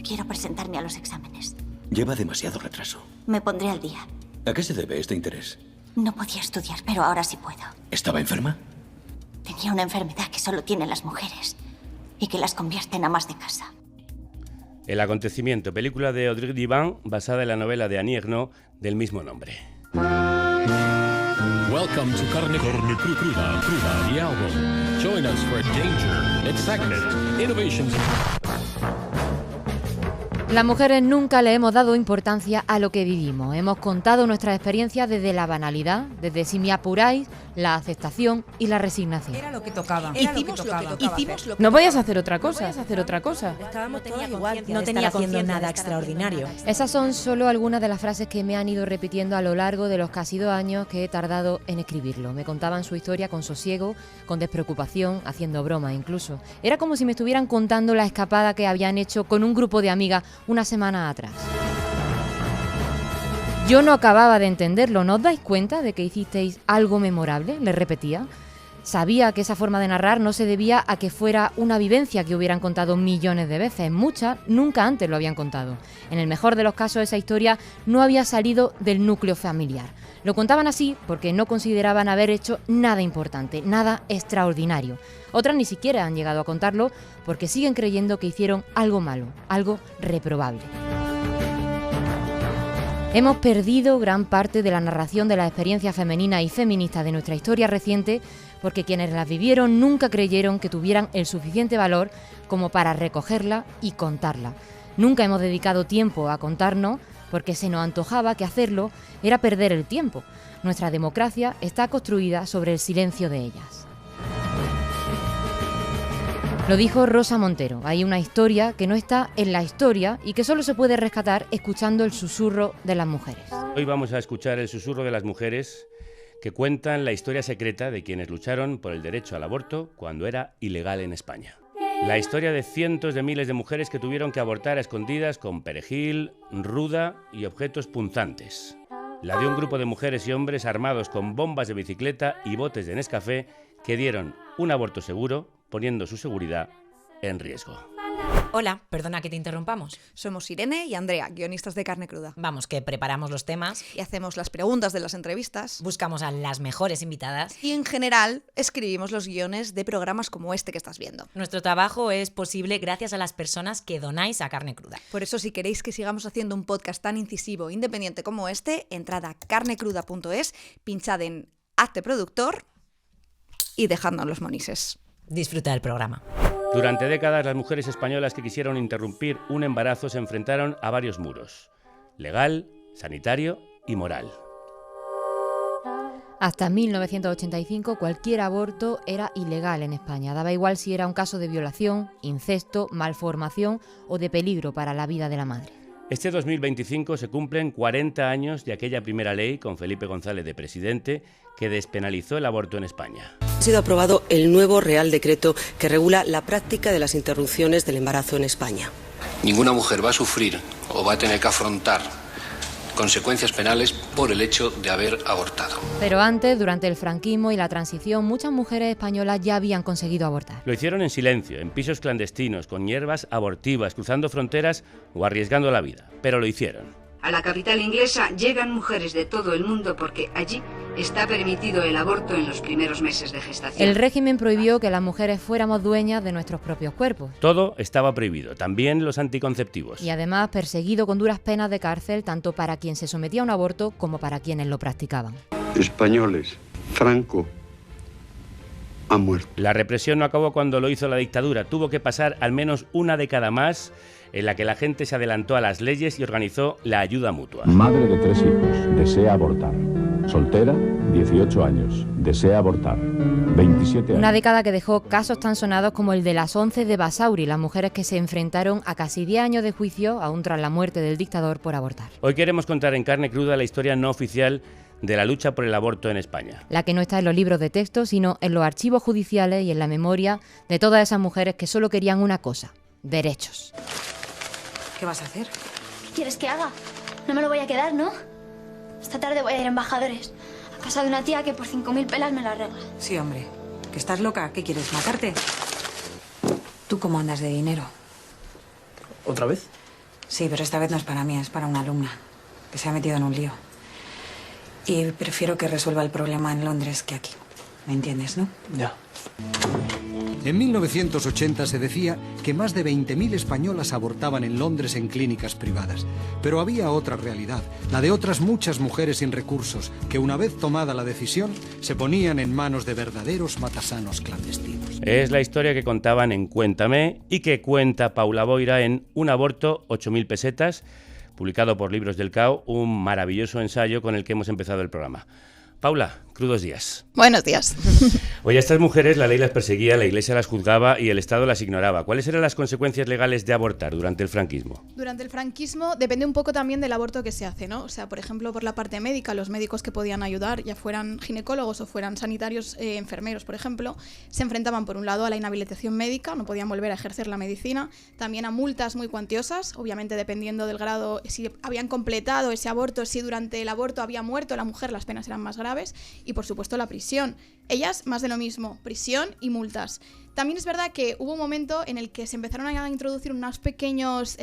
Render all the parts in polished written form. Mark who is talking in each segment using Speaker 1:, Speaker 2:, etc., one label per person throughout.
Speaker 1: quiero presentarme a los exámenes.
Speaker 2: Lleva demasiado retraso.
Speaker 1: Me pondré al día.
Speaker 2: ¿A qué se debe este interés?
Speaker 1: No podía estudiar, pero ahora sí puedo.
Speaker 2: ¿Estaba enferma?
Speaker 1: Tenía una enfermedad que solo tienen las mujeres y que las convierte en amas de casa.
Speaker 3: El acontecimiento, película de Audrey Divan basada en la novela de Annie Ernaux del mismo nombre.
Speaker 4: Welcome to Carne Cruda, the album. Join us for danger, excitement, innovations.
Speaker 5: Las mujeres nunca le hemos dado importancia a lo que vivimos. Hemos contado nuestras experiencias desde la banalidad, desde si me apuráis, la aceptación y la resignación.
Speaker 6: Era lo que tocaba.
Speaker 7: No vayas a hacer otra cosa.
Speaker 6: Estábamos todas igual. No tenía haciendo nada extraordinario.
Speaker 5: Esas son solo algunas de las frases que me han ido repitiendo a lo largo de los casi 2 años que he tardado en escribirlo. Me contaban su historia con sosiego, con despreocupación, haciendo bromas incluso. Era como si me estuvieran contando la escapada que habían hecho con un grupo de amigas una semana atrás. Yo no acababa de entenderlo. ¿No os dais cuenta de que hicisteis algo memorable? Les repetía. Sabía que esa forma de narrar no se debía a que fuera una vivencia que hubieran contado millones de veces. Muchas nunca antes lo habían contado. En el mejor de los casos, esa historia no había salido del núcleo familiar. Lo contaban así porque no consideraban haber hecho nada importante, nada extraordinario. Otras ni siquiera han llegado a contarlo porque siguen creyendo que hicieron algo malo, algo reprobable. Hemos perdido gran parte de la narración de la experiencia femenina y feminista de nuestra historia reciente porque quienes las vivieron nunca creyeron que tuvieran el suficiente valor como para recogerla y contarla. Nunca hemos dedicado tiempo a contarnos porque se nos antojaba que hacerlo era perder el tiempo. Nuestra democracia está construida sobre el silencio de ellas. Lo dijo Rosa Montero. Hay una historia que no está en la historia y que solo se puede rescatar escuchando el susurro de las mujeres.
Speaker 3: Hoy vamos a escuchar el susurro de las mujeres que cuentan la historia secreta de quienes lucharon por el derecho al aborto cuando era ilegal en España. La historia de cientos de miles de mujeres que tuvieron que abortar a escondidas con perejil, ruda y objetos punzantes. La de un grupo de mujeres y hombres armados con bombas de bicicleta y botes de Nescafé que dieron un aborto seguro, poniendo su seguridad en riesgo.
Speaker 6: Hola, perdona que te interrumpamos.
Speaker 8: Somos Irene y Andrea, guionistas de Carne Cruda.
Speaker 6: Vamos, que preparamos los temas,
Speaker 8: Y hacemos las preguntas de las entrevistas.
Speaker 6: buscamos a las mejores invitadas.
Speaker 8: Y en general escribimos los guiones de programas como este que estás viendo.
Speaker 6: Nuestro trabajo es posible gracias a las personas que donáis a Carne Cruda.
Speaker 8: Por eso, si queréis que sigamos haciendo un podcast tan incisivo e independiente como este, entrad a carnecruda.es, pinchad en Hazte productor y dejadnos los monises.
Speaker 6: Disfruta del programa.
Speaker 3: Durante décadas, las mujeres españolas que quisieron interrumpir un embarazo se enfrentaron a varios muros: legal, sanitario y moral.
Speaker 5: Hasta 1985 cualquier aborto era ilegal en España. Daba igual si era un caso de violación, incesto, malformación o de peligro para la vida de la madre.
Speaker 3: Este 2025 se cumplen 40 años de aquella primera ley, con Felipe González de presidente, que despenalizó el aborto en España.
Speaker 9: Ha sido aprobado el nuevo Real Decreto que regula la práctica de las interrupciones del embarazo en España.
Speaker 10: Ninguna mujer va a sufrir o va a tener que afrontar consecuencias penales por el hecho de haber abortado.
Speaker 5: Pero antes, durante el franquismo y la transición, muchas mujeres españolas ya habían conseguido abortar.
Speaker 3: Lo hicieron en silencio, en pisos clandestinos, con hierbas abortivas, cruzando fronteras o arriesgando la vida. Pero lo hicieron.
Speaker 11: A la capital inglesa llegan mujeres de todo el mundo porque allí está permitido el aborto en los primeros meses de gestación.
Speaker 5: El régimen prohibió que las mujeres fuéramos dueñas de nuestros propios cuerpos.
Speaker 3: Todo estaba prohibido, también los anticonceptivos.
Speaker 5: Y además perseguido con duras penas de cárcel tanto para quien se sometía a un aborto como para quienes lo practicaban.
Speaker 12: Españoles, Franco ha muerto.
Speaker 3: La represión no acabó cuando lo hizo la dictadura. Tuvo que pasar al menos una década más en la que la gente se adelantó a las leyes y organizó la ayuda mutua.
Speaker 13: Madre de 3 hijos, desea abortar. Soltera, 18 años, desea abortar. 27 años.
Speaker 5: Una década que dejó casos tan sonados como el de las 11 de Basauri, las mujeres que se enfrentaron a casi 10 años de juicio, aún tras la muerte del dictador, por abortar.
Speaker 3: Hoy queremos contar en Carne Cruda la historia no oficial de la lucha por el aborto en España.
Speaker 5: La que no está en los libros de texto, sino en los archivos judiciales y en la memoria de todas esas mujeres que solo querían una cosa: derechos.
Speaker 6: ¿Qué vas a hacer?
Speaker 14: ¿Qué quieres que haga? No me lo voy a quedar, ¿no? Esta tarde voy a ir a Embajadores, a casa de una tía que por 5.000 pelas me la arregla.
Speaker 6: Sí, hombre. ¿Que estás loca? ¿Qué quieres, matarte? ¿Tú cómo andas de dinero?
Speaker 15: ¿Otra vez? Sí, pero esta vez no es para mí, es para una alumna que se ha metido en un lío. Y prefiero que resuelva el problema en Londres que aquí. ¿Me entiendes, no?
Speaker 16: Ya.
Speaker 17: En 1980 se decía que más de 20.000 españolas abortaban en Londres en clínicas privadas. Pero había otra realidad, la de otras muchas mujeres sin recursos, que una vez tomada la decisión, se ponían en manos de verdaderos matasanos clandestinos.
Speaker 3: Es la historia que contaban en Cuéntame y que cuenta Paula Boira en Un aborto, 8.000 pesetas, publicado por Libros del Cao, un maravilloso ensayo con el que hemos empezado el programa. Paula, crudos días.
Speaker 8: Buenos días.
Speaker 3: Oye, a estas mujeres la ley las perseguía, la Iglesia las juzgaba y el Estado las ignoraba. ¿Cuáles eran las consecuencias legales de abortar durante el franquismo?
Speaker 18: Durante el franquismo depende un poco también del aborto que se hace, ¿no? O sea, por ejemplo, por la parte médica, los médicos que podían ayudar, ya fueran ginecólogos o fueran sanitarios, enfermeros, por ejemplo, se enfrentaban por un lado a la inhabilitación médica, no podían volver a ejercer la medicina, también a multas muy cuantiosas, obviamente dependiendo del grado, si habían completado ese aborto, si durante el aborto había muerto la mujer, las penas eran más graves, y por supuesto la prisión. Ellas más de lo mismo, prisión y multas. También es verdad que hubo un momento en el que se empezaron a introducir unos pequeños,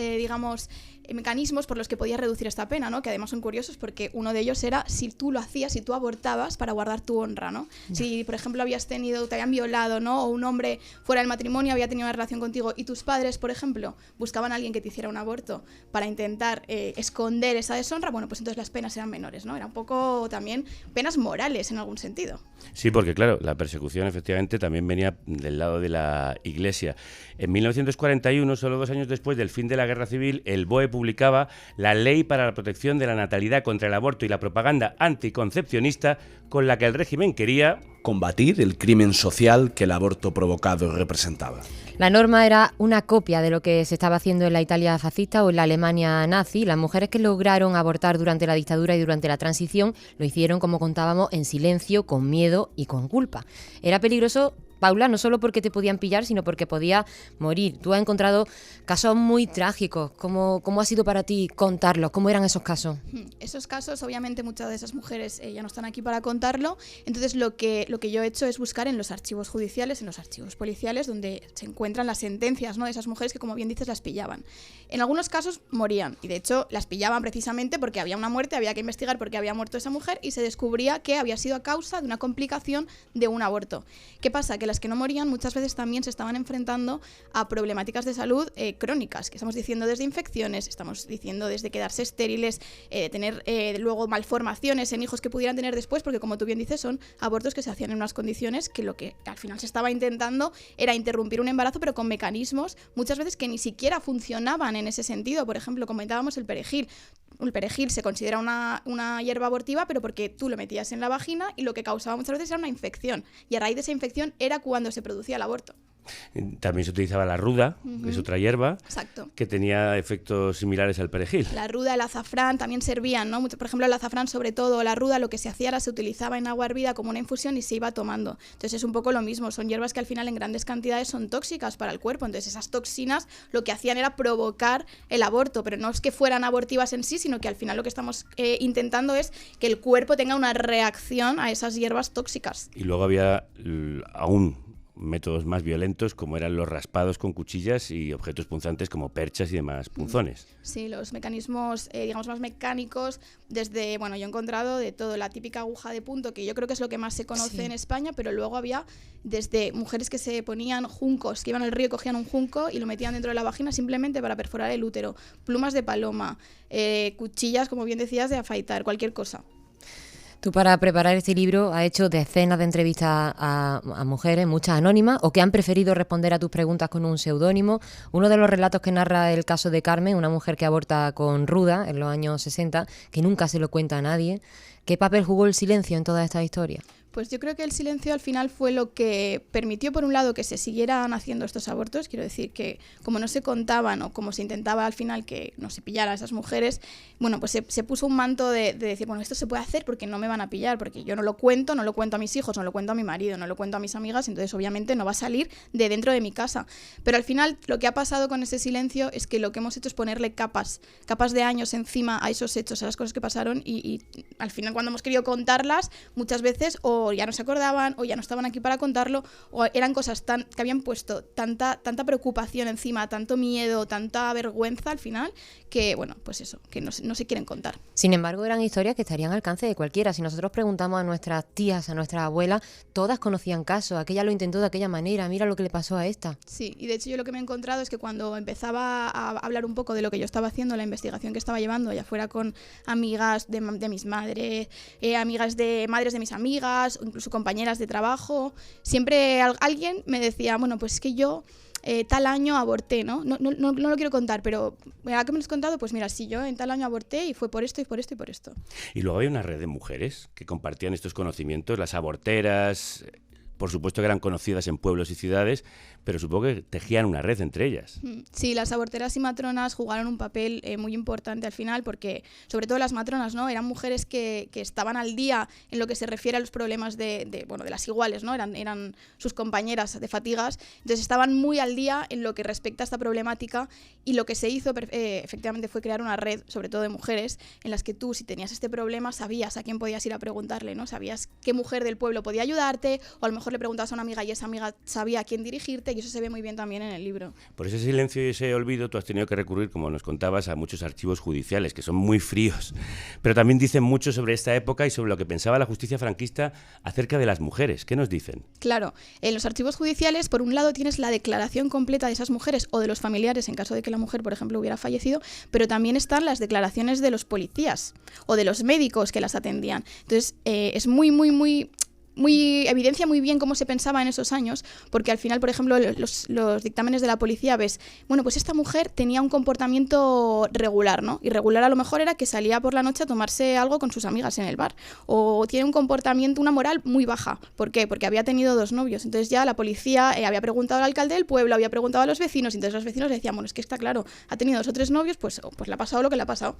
Speaker 18: mecanismos por los que podías reducir esta pena, ¿no? Que además son curiosos porque uno de ellos era si tú lo hacías, si tú abortabas para guardar tu honra, ¿no? Si, por ejemplo, te habían violado, ¿no? O un hombre fuera del matrimonio había tenido una relación contigo y tus padres, por ejemplo, buscaban a alguien que te hiciera un aborto para intentar esconder esa deshonra, bueno, pues entonces las penas eran menores, ¿no? Era un poco también penas morales en algún sentido.
Speaker 3: Sí, porque claro, la persecución efectivamente también venía del lado de la Iglesia. En 1941, solo 2 años después del fin de la Guerra Civil, el BOE publicaba la Ley para la Protección de la Natalidad contra el Aborto y la Propaganda Anticoncepcionista, con la que el régimen quería
Speaker 16: combatir el crimen social que el aborto provocado representaba.
Speaker 5: La norma era una copia de lo que se estaba haciendo en la Italia fascista o en la Alemania nazi. Las mujeres que lograron abortar durante la dictadura y durante la transición lo hicieron, como contábamos, en silencio, con miedo y con culpa. Era peligroso, Paula, no solo porque te podían pillar, sino porque podías morir. Tú has encontrado casos muy trágicos. ¿Cómo ha sido para ti contarlos? ¿Cómo eran esos casos?
Speaker 18: Esos casos, obviamente, muchas de esas mujeres ya no están aquí para contarlo. Entonces, lo que yo he hecho es buscar en los archivos judiciales, en los archivos policiales, donde se encuentran las sentencias, ¿no? De esas mujeres que, como bien dices, las pillaban. En algunos casos morían, y de hecho las pillaban precisamente porque había una muerte, había que investigar por qué había muerto esa mujer, y se descubría que había sido a causa de una complicación de un aborto. ¿Qué pasa? Que las que no morían muchas veces también se estaban enfrentando a problemáticas de salud crónicas, que estamos diciendo desde infecciones, estamos diciendo desde quedarse estériles, tener luego malformaciones en hijos que pudieran tener después, porque como tú bien dices son abortos que se hacían en unas condiciones que lo que al final se estaba intentando era interrumpir un embarazo, pero con mecanismos muchas veces que ni siquiera funcionaban en ese sentido. Por ejemplo, comentábamos el perejil. El perejil se considera una hierba abortiva, pero porque tú lo metías en la vagina y lo que causaba muchas veces era una infección. Y a raíz de esa infección era cuando se producía el aborto.
Speaker 3: También se utilizaba la ruda, que es otra hierba,
Speaker 18: exacto,
Speaker 3: que tenía efectos similares al perejil.
Speaker 18: La ruda, el azafrán también servían, ¿no? Por ejemplo, el azafrán, sobre todo, la ruda, lo que se hacía era se utilizaba en agua hervida como una infusión y se iba tomando. Entonces es un poco lo mismo, son hierbas que al final en grandes cantidades son tóxicas para el cuerpo. Entonces esas toxinas lo que hacían era provocar el aborto, pero no es que fueran abortivas en sí, sino que al final lo que estamos intentando es que el cuerpo tenga una reacción a esas hierbas tóxicas.
Speaker 3: Y luego había aún métodos más violentos, como eran los raspados con cuchillas y objetos punzantes como perchas y demás punzones.
Speaker 18: Sí, los mecanismos, digamos, más mecánicos, desde, bueno, yo he encontrado de todo, la típica aguja de punto, que yo creo que es lo que más se conoce en España, pero luego había desde mujeres que se ponían juncos, que iban al río y cogían un junco y lo metían dentro de la vagina simplemente para perforar el útero, plumas de paloma, cuchillas, como bien decías, de afeitar, cualquier cosa.
Speaker 5: Tú, para preparar este libro, has hecho decenas de entrevistas a mujeres, muchas anónimas, o que han preferido responder a tus preguntas con un seudónimo. Uno de los relatos que narra el caso de Carmen, una mujer que aborta con ruda en los años 60, que nunca se lo cuenta a nadie. ¿Qué papel jugó el silencio en toda esta historia?
Speaker 18: Pues yo creo que el silencio al final fue lo que permitió, por un lado, que se siguieran haciendo estos abortos. Quiero decir que como no se contaban o como se intentaba al final que no se pillara a esas mujeres, bueno, pues se puso un manto de decir, bueno, esto se puede hacer porque no me van a pillar, porque yo no lo cuento a mis hijos, no lo cuento a mi marido, no lo cuento a mis amigas, entonces obviamente no va a salir de dentro de mi casa. Pero al final lo que ha pasado con ese silencio es que lo que hemos hecho es ponerle capas de años encima a esos hechos, a las cosas que pasaron y al final cuando hemos querido contarlas, muchas veces o o ya no se acordaban, o ya no estaban aquí para contarlo, o eran cosas que habían puesto tanta preocupación encima, tanto miedo, tanta vergüenza al final, que bueno, pues eso, que no se quieren contar.
Speaker 5: Sin embargo, eran historias que estarían al alcance de cualquiera. Si nosotros preguntamos a nuestras tías, a nuestras abuelas, todas conocían casos. Aquella lo intentó de aquella manera, mira lo que le pasó a esta.
Speaker 18: Sí, y de hecho yo lo que me he encontrado es que cuando empezaba a hablar un poco de lo que yo estaba haciendo, la investigación que estaba llevando, ya fuera con amigas de mis madres, amigas de madres de mis amigas, o incluso compañeras de trabajo, siempre alguien me decía, bueno, pues es que yo tal año aborté, ¿no? No lo quiero contar, pero ¿a qué me lo has contado? Pues mira, sí, yo en tal año aborté y fue por esto y por esto y por esto.
Speaker 3: Y luego había una red de mujeres que compartían estos conocimientos, las aborteras, por supuesto que eran conocidas en pueblos y ciudades, pero supongo que tejían una red entre ellas.
Speaker 18: Sí, las aborteras y matronas jugaron un papel muy importante al final, porque sobre todo las matronas, ¿no? Eran mujeres que estaban al día en lo que se refiere a los problemas de las iguales, ¿no? Eran sus compañeras de fatigas, entonces estaban muy al día en lo que respecta a esta problemática, y lo que se hizo efectivamente fue crear una red, sobre todo de mujeres, en las que tú, si tenías este problema, sabías a quién podías ir a preguntarle, ¿no? Sabías qué mujer del pueblo podía ayudarte, o a lo mejor le preguntabas a una amiga y esa amiga sabía a quién dirigirte, y eso se ve muy bien también en el libro.
Speaker 3: Por ese silencio y ese olvido tú has tenido que recurrir, como nos contabas, a muchos archivos judiciales, que son muy fríos, pero también dicen mucho sobre esta época y sobre lo que pensaba la justicia franquista acerca de las mujeres. ¿Qué nos dicen?
Speaker 18: Claro, en los archivos judiciales, por un lado tienes la declaración completa de esas mujeres o de los familiares en caso de que la mujer, por ejemplo, hubiera fallecido, pero también están las declaraciones de los policías o de los médicos que las atendían. Entonces, es evidencia muy bien cómo se pensaba en esos años, porque al final, por ejemplo, los dictámenes de la policía ves, bueno, pues esta mujer tenía un comportamiento regular, ¿no? Irregular a lo mejor era que salía por la noche a tomarse algo con sus amigas en el bar, o tiene un comportamiento, una moral muy baja. ¿Por qué? Porque había tenido 2 novios, entonces ya la policía había preguntado al alcalde del pueblo, había preguntado a los vecinos, y entonces los vecinos le decían, bueno, es que está claro, ha tenido 2 o 3 novios, pues le ha pasado lo que le ha pasado.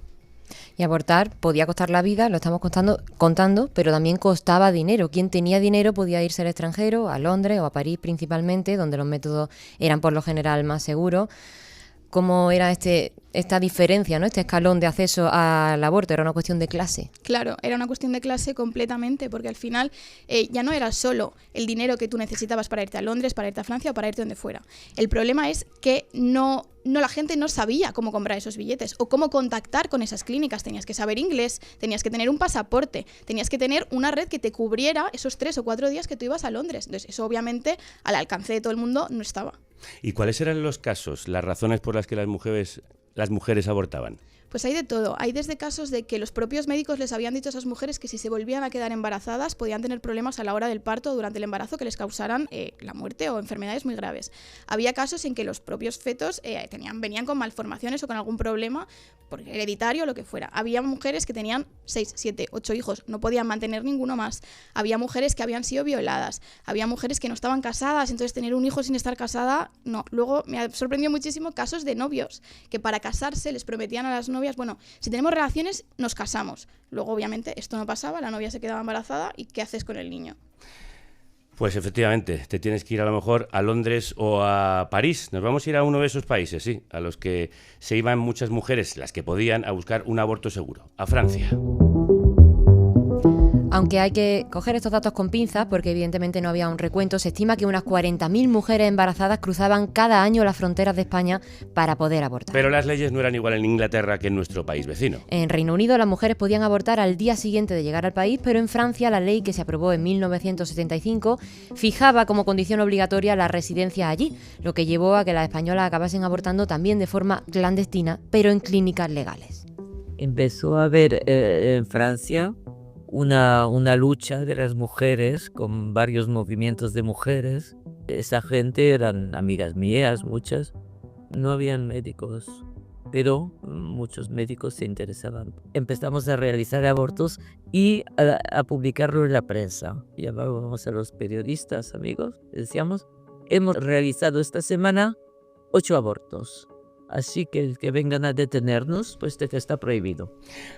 Speaker 5: Y abortar podía costar la vida, lo estamos contando, pero también costaba dinero. Quien tenía dinero podía irse al extranjero, a Londres o a París principalmente, donde los métodos eran por lo general más seguros. ¿Cómo era esta diferencia, ¿no? Este escalón de acceso al aborto? ¿Era una cuestión de clase?
Speaker 18: Claro, era una cuestión de clase completamente, porque al final ya no era solo el dinero que tú necesitabas para irte a Londres, para irte a Francia o para irte donde fuera. El problema es que la gente no sabía cómo comprar esos billetes o cómo contactar con esas clínicas. Tenías que saber inglés, tenías que tener un pasaporte, tenías que tener una red que te cubriera esos 3 o 4 días que tú ibas a Londres. Entonces, eso obviamente al alcance de todo el mundo no estaba.
Speaker 3: ¿Y cuáles eran los casos, las razones por las que las mujeres abortaban?
Speaker 18: Pues hay de todo. Hay desde casos de que los propios médicos les habían dicho a esas mujeres que si se volvían a quedar embarazadas podían tener problemas a la hora del parto o durante el embarazo que les causaran la muerte o enfermedades muy graves. Había casos en que los propios fetos venían con malformaciones o con algún problema hereditario o lo que fuera. Había mujeres que tenían 6, 7, 8 hijos, no podían mantener ninguno más. Había mujeres que habían sido violadas. Había mujeres que no estaban casadas, entonces tener un hijo sin estar casada, no. Luego me ha sorprendido muchísimo casos de novios que para casarse les prometían a las novias, bueno, si tenemos relaciones, nos casamos. Luego, obviamente, esto no pasaba, la novia se quedaba embarazada y ¿qué haces con el niño?
Speaker 3: Pues efectivamente, te tienes que ir a lo mejor a Londres o a París. Nos vamos a ir a uno de esos países, sí, a los que se iban muchas mujeres, las que podían, a buscar un aborto seguro, a Francia.
Speaker 5: Aunque hay que coger estos datos con pinzas, porque evidentemente no había un recuento, se estima que unas 40.000 mujeres embarazadas cruzaban cada año las fronteras de España para poder abortar.
Speaker 3: Pero las leyes no eran igual en Inglaterra que en nuestro país vecino.
Speaker 5: En Reino Unido las mujeres podían abortar al día siguiente de llegar al país, pero en Francia la ley que se aprobó en 1975 fijaba como condición obligatoria la residencia allí, lo que llevó a que las españolas acabasen abortando también de forma clandestina, pero en clínicas legales.
Speaker 19: Empezó a haber en Francia una lucha de las mujeres con varios movimientos de mujeres. Esa gente eran amigas mías, muchas. No habían médicos, pero muchos médicos se interesaban. Empezamos a realizar abortos y a publicarlo en la prensa. Llamábamos a los periodistas, amigos, decíamos, hemos realizado esta semana 8 abortos. Así que vengan a detenernos, pues está prohibido.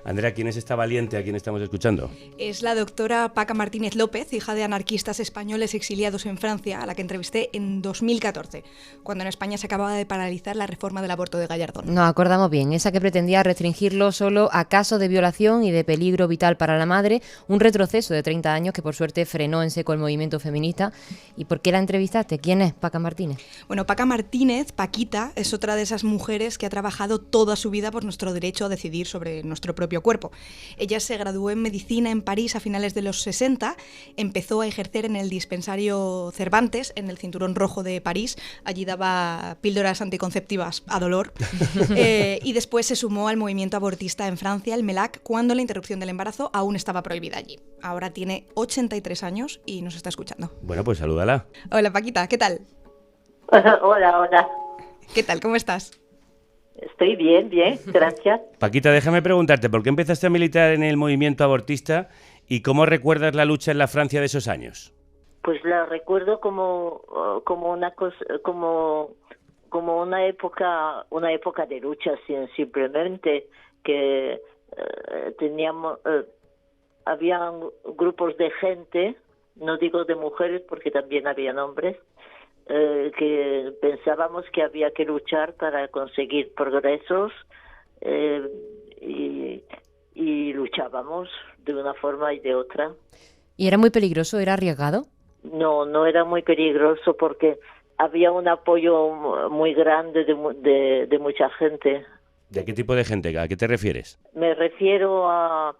Speaker 3: Andrea, ¿quién es esta valiente a quien estamos escuchando?
Speaker 8: Es la doctora Paca Martínez López, hija de anarquistas españoles exiliados en Francia, a la que entrevisté en 2014, cuando en España se acababa de paralizar la reforma del aborto de Gallardón.
Speaker 5: Nos acordamos bien, esa que pretendía restringirlo solo a casos de violación y de peligro vital para la madre, un retroceso de 30 años que por suerte frenó en seco el movimiento feminista. ¿Y por qué la entrevistaste? ¿Quién es Paca Martínez?
Speaker 8: Bueno, Paca Martínez, Paquita, es otra de esas mujeres que ha trabajado toda su vida por nuestro derecho a decidir sobre nuestro propio cuerpo. Ella se graduó en medicina en París a finales de los 60, empezó a ejercer en el dispensario Cervantes, en el Cinturón Rojo de París, allí daba píldoras anticonceptivas a dolor, y después se sumó al movimiento abortista en Francia, el MELAC, cuando la interrupción del embarazo aún estaba prohibida allí. Ahora tiene 83 años y nos está escuchando.
Speaker 3: Bueno, pues salúdala.
Speaker 8: Hola Paquita, ¿qué tal?
Speaker 20: Hola.
Speaker 8: ¿Qué tal? ¿Cómo estás?
Speaker 20: Estoy bien, gracias.
Speaker 3: Paquita, déjame preguntarte, ¿por qué empezaste a militar en el movimiento abortista y cómo recuerdas la lucha en la Francia de esos años?
Speaker 20: Pues la recuerdo como una cosa, como una época de lucha, simplemente que había grupos de gente, no digo de mujeres porque también había hombres, que pensábamos que había que luchar para conseguir progresos y luchábamos de una forma y de otra.
Speaker 5: ¿Y era muy peligroso? ¿Era arriesgado?
Speaker 20: No era muy peligroso porque había un apoyo muy grande de mucha gente.
Speaker 3: ¿De qué tipo de gente? ¿A qué te refieres?
Speaker 20: Me refiero a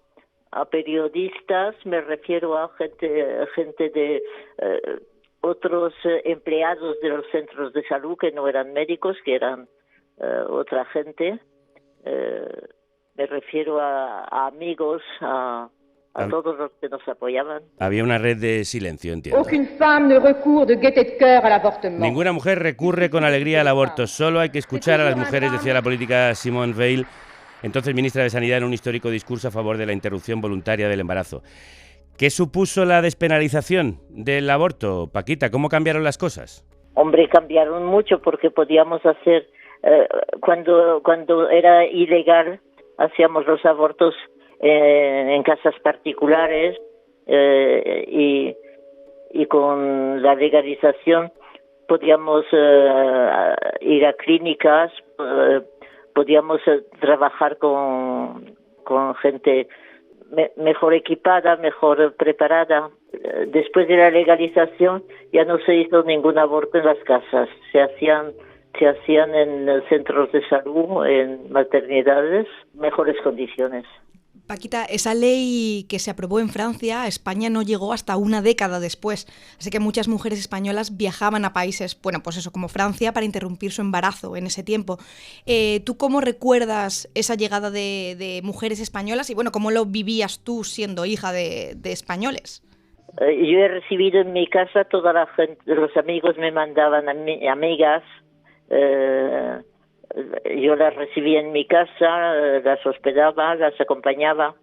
Speaker 20: periodistas, me refiero a gente de otros empleados de los centros de salud que no eran médicos, que eran otra gente. Me refiero a amigos, a todos los que nos apoyaban.
Speaker 3: Había una red de silencio, entiendo. Ninguna mujer recurre con alegría al aborto, solo hay que escuchar a las mujeres, decía la política Simone Veil, entonces ministra de Sanidad, en un histórico discurso a favor de la interrupción voluntaria del embarazo. ¿Qué supuso la despenalización del aborto, Paquita? ¿Cómo cambiaron las cosas?
Speaker 20: Hombre, cambiaron mucho porque podíamos hacer, cuando era ilegal, hacíamos los abortos en casas particulares y con la legalización podíamos ir a clínicas, podíamos trabajar con gente mejor equipada, mejor preparada. Después de la legalización ya no se hizo ningún aborto en las casas, se hacían en centros de salud, en maternidades, mejores condiciones.
Speaker 8: Paquita, esa ley que se aprobó en Francia, a España no llegó hasta una década después, así que muchas mujeres españolas viajaban a países, bueno, pues eso, como Francia, para interrumpir su embarazo en ese tiempo. ¿Tú cómo recuerdas esa llegada de mujeres españolas y, bueno, cómo lo vivías tú siendo hija de españoles?
Speaker 20: Yo he recibido en mi casa toda la gente, los amigos me mandaban amigas, yo las recibía en mi casa, las hospedaba, las acompañaba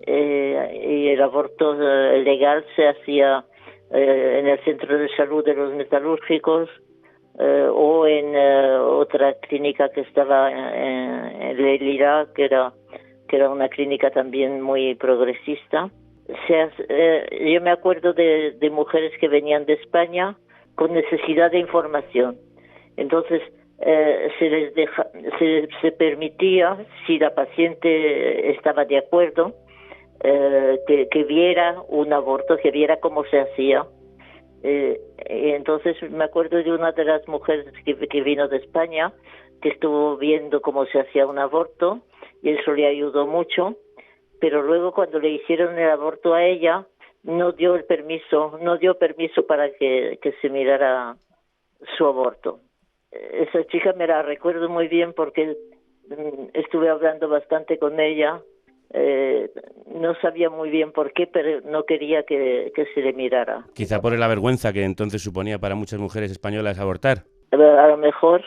Speaker 20: y el aborto legal se hacía en el centro de salud de los metalúrgicos o en otra clínica que estaba en Lelira, que era una clínica también muy progresista. Yo me acuerdo de mujeres que venían de España con necesidad de información. Entonces se permitía, si la paciente estaba de acuerdo, que viera un aborto, que viera cómo se hacía. Y entonces me acuerdo de una de las mujeres que vino de España, que estuvo viendo cómo se hacía un aborto, y eso le ayudó mucho, pero luego cuando le hicieron el aborto a ella, no dio permiso para que se mirara su aborto. Esa chica me la recuerdo muy bien porque estuve hablando bastante con ella. No sabía muy bien por qué, pero no quería que se le mirara.
Speaker 3: Quizá por la vergüenza que entonces suponía para muchas mujeres españolas abortar.
Speaker 20: A lo mejor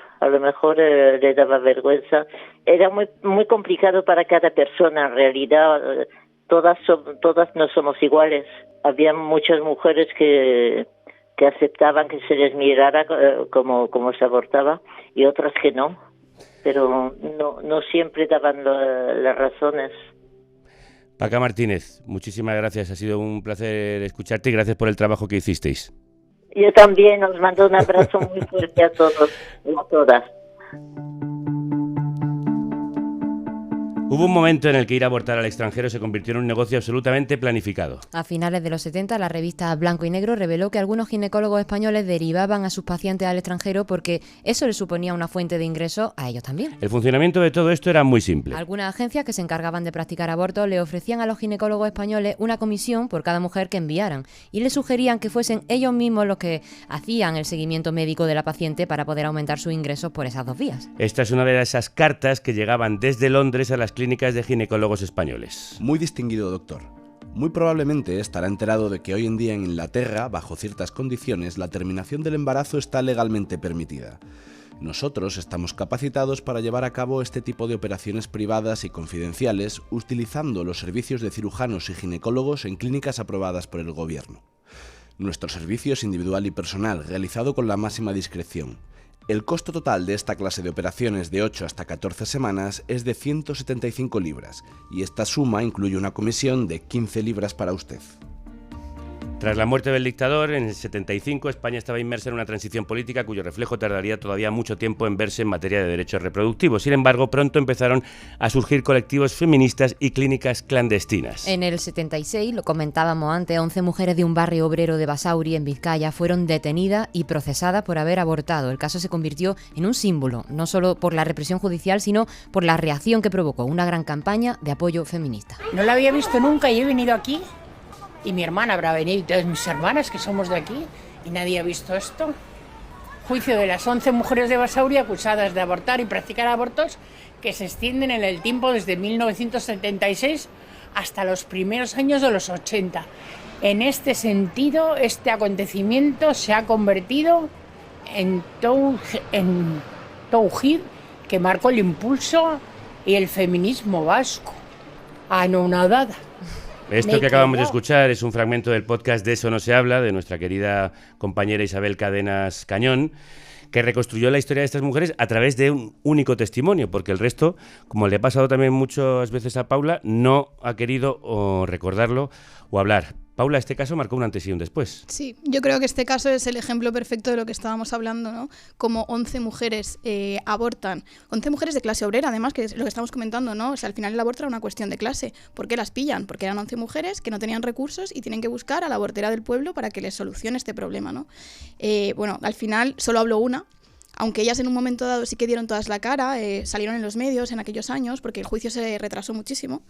Speaker 20: le daba vergüenza. Era muy complicado para cada persona. En realidad, todas no somos iguales. Había muchas mujeres que aceptaban que se les mirara como se abortaba y otras que no. pero no siempre daban las razones.
Speaker 3: Paca Martínez, muchísimas gracias, ha sido un placer escucharte y gracias por el trabajo que hicisteis.
Speaker 20: Yo también os mando un abrazo muy fuerte a todos y a todas.
Speaker 3: Hubo un momento en el que ir a abortar al extranjero se convirtió en un negocio absolutamente planificado.
Speaker 5: A finales de los 70, la revista Blanco y Negro reveló que algunos ginecólogos españoles derivaban a sus pacientes al extranjero porque eso les suponía una fuente de ingresos a ellos también.
Speaker 3: El funcionamiento de todo esto era muy simple.
Speaker 5: Algunas agencias que se encargaban de practicar abortos le ofrecían a los ginecólogos españoles una comisión por cada mujer que enviaran y les sugerían que fuesen ellos mismos los que hacían el seguimiento médico de la paciente para poder aumentar sus ingresos por esas dos vías.
Speaker 3: Esta es una de esas cartas que llegaban desde Londres a las clínicas de ginecólogos españoles.
Speaker 16: Muy distinguido doctor. Muy probablemente estará enterado de que hoy en día en Inglaterra, bajo ciertas condiciones, la terminación del embarazo está legalmente permitida. Nosotros estamos capacitados para llevar a cabo este tipo de operaciones privadas y confidenciales utilizando los servicios de cirujanos y ginecólogos en clínicas aprobadas por el gobierno. Nuestro servicio es individual y personal, realizado con la máxima discreción. El costo total de esta clase de operaciones de 8 hasta 14 semanas es de 175 libras y esta suma incluye una comisión de 15 libras para usted.
Speaker 3: Tras la muerte del dictador, en el 75, España estaba inmersa en una transición política cuyo reflejo tardaría todavía mucho tiempo en verse en materia de derechos reproductivos. Sin embargo, pronto empezaron a surgir colectivos feministas y clínicas clandestinas.
Speaker 5: En el 76, lo comentábamos antes, 11 mujeres de un barrio obrero de Basauri, en Vizcaya, fueron detenidas y procesadas por haber abortado. El caso se convirtió en un símbolo, no solo por la represión judicial, sino por la reacción que provocó una gran campaña de apoyo feminista.
Speaker 21: No la había visto nunca y he venido aquí. Y mi hermana habrá venido y todas mis hermanas que somos de aquí y nadie ha visto esto. Juicio de las 11 mujeres de Basauri acusadas de abortar y practicar abortos que se extienden en el tiempo desde 1976 hasta los primeros años de los 80. En este sentido, este acontecimiento se ha convertido en Tauhid que marcó el impulso y el feminismo vasco. Anonadada.
Speaker 3: Esto que acabamos de escuchar es un fragmento del podcast De eso no se habla, de nuestra querida compañera Isabel Cadenas Cañón, que reconstruyó la historia de estas mujeres a través de un único testimonio, porque el resto, como le ha pasado también muchas veces a Paula, no ha querido o recordarlo o hablar. Paula, este caso marcó un antes y un después.
Speaker 18: Sí, yo creo que este caso es el ejemplo perfecto de lo que estábamos hablando, ¿no? Como 11 mujeres abortan, 11 mujeres de clase obrera, además, que es lo que estamos comentando, ¿no? O sea, al final el aborto era una cuestión de clase. ¿Por qué las pillan? Porque eran 11 mujeres que no tenían recursos y tienen que buscar a la abortera del pueblo para que les solucione este problema, ¿no? Bueno, al final solo habló una. Aunque ellas en un momento dado sí que dieron todas la cara, salieron en los medios en aquellos años, porque el juicio se retrasó muchísimo.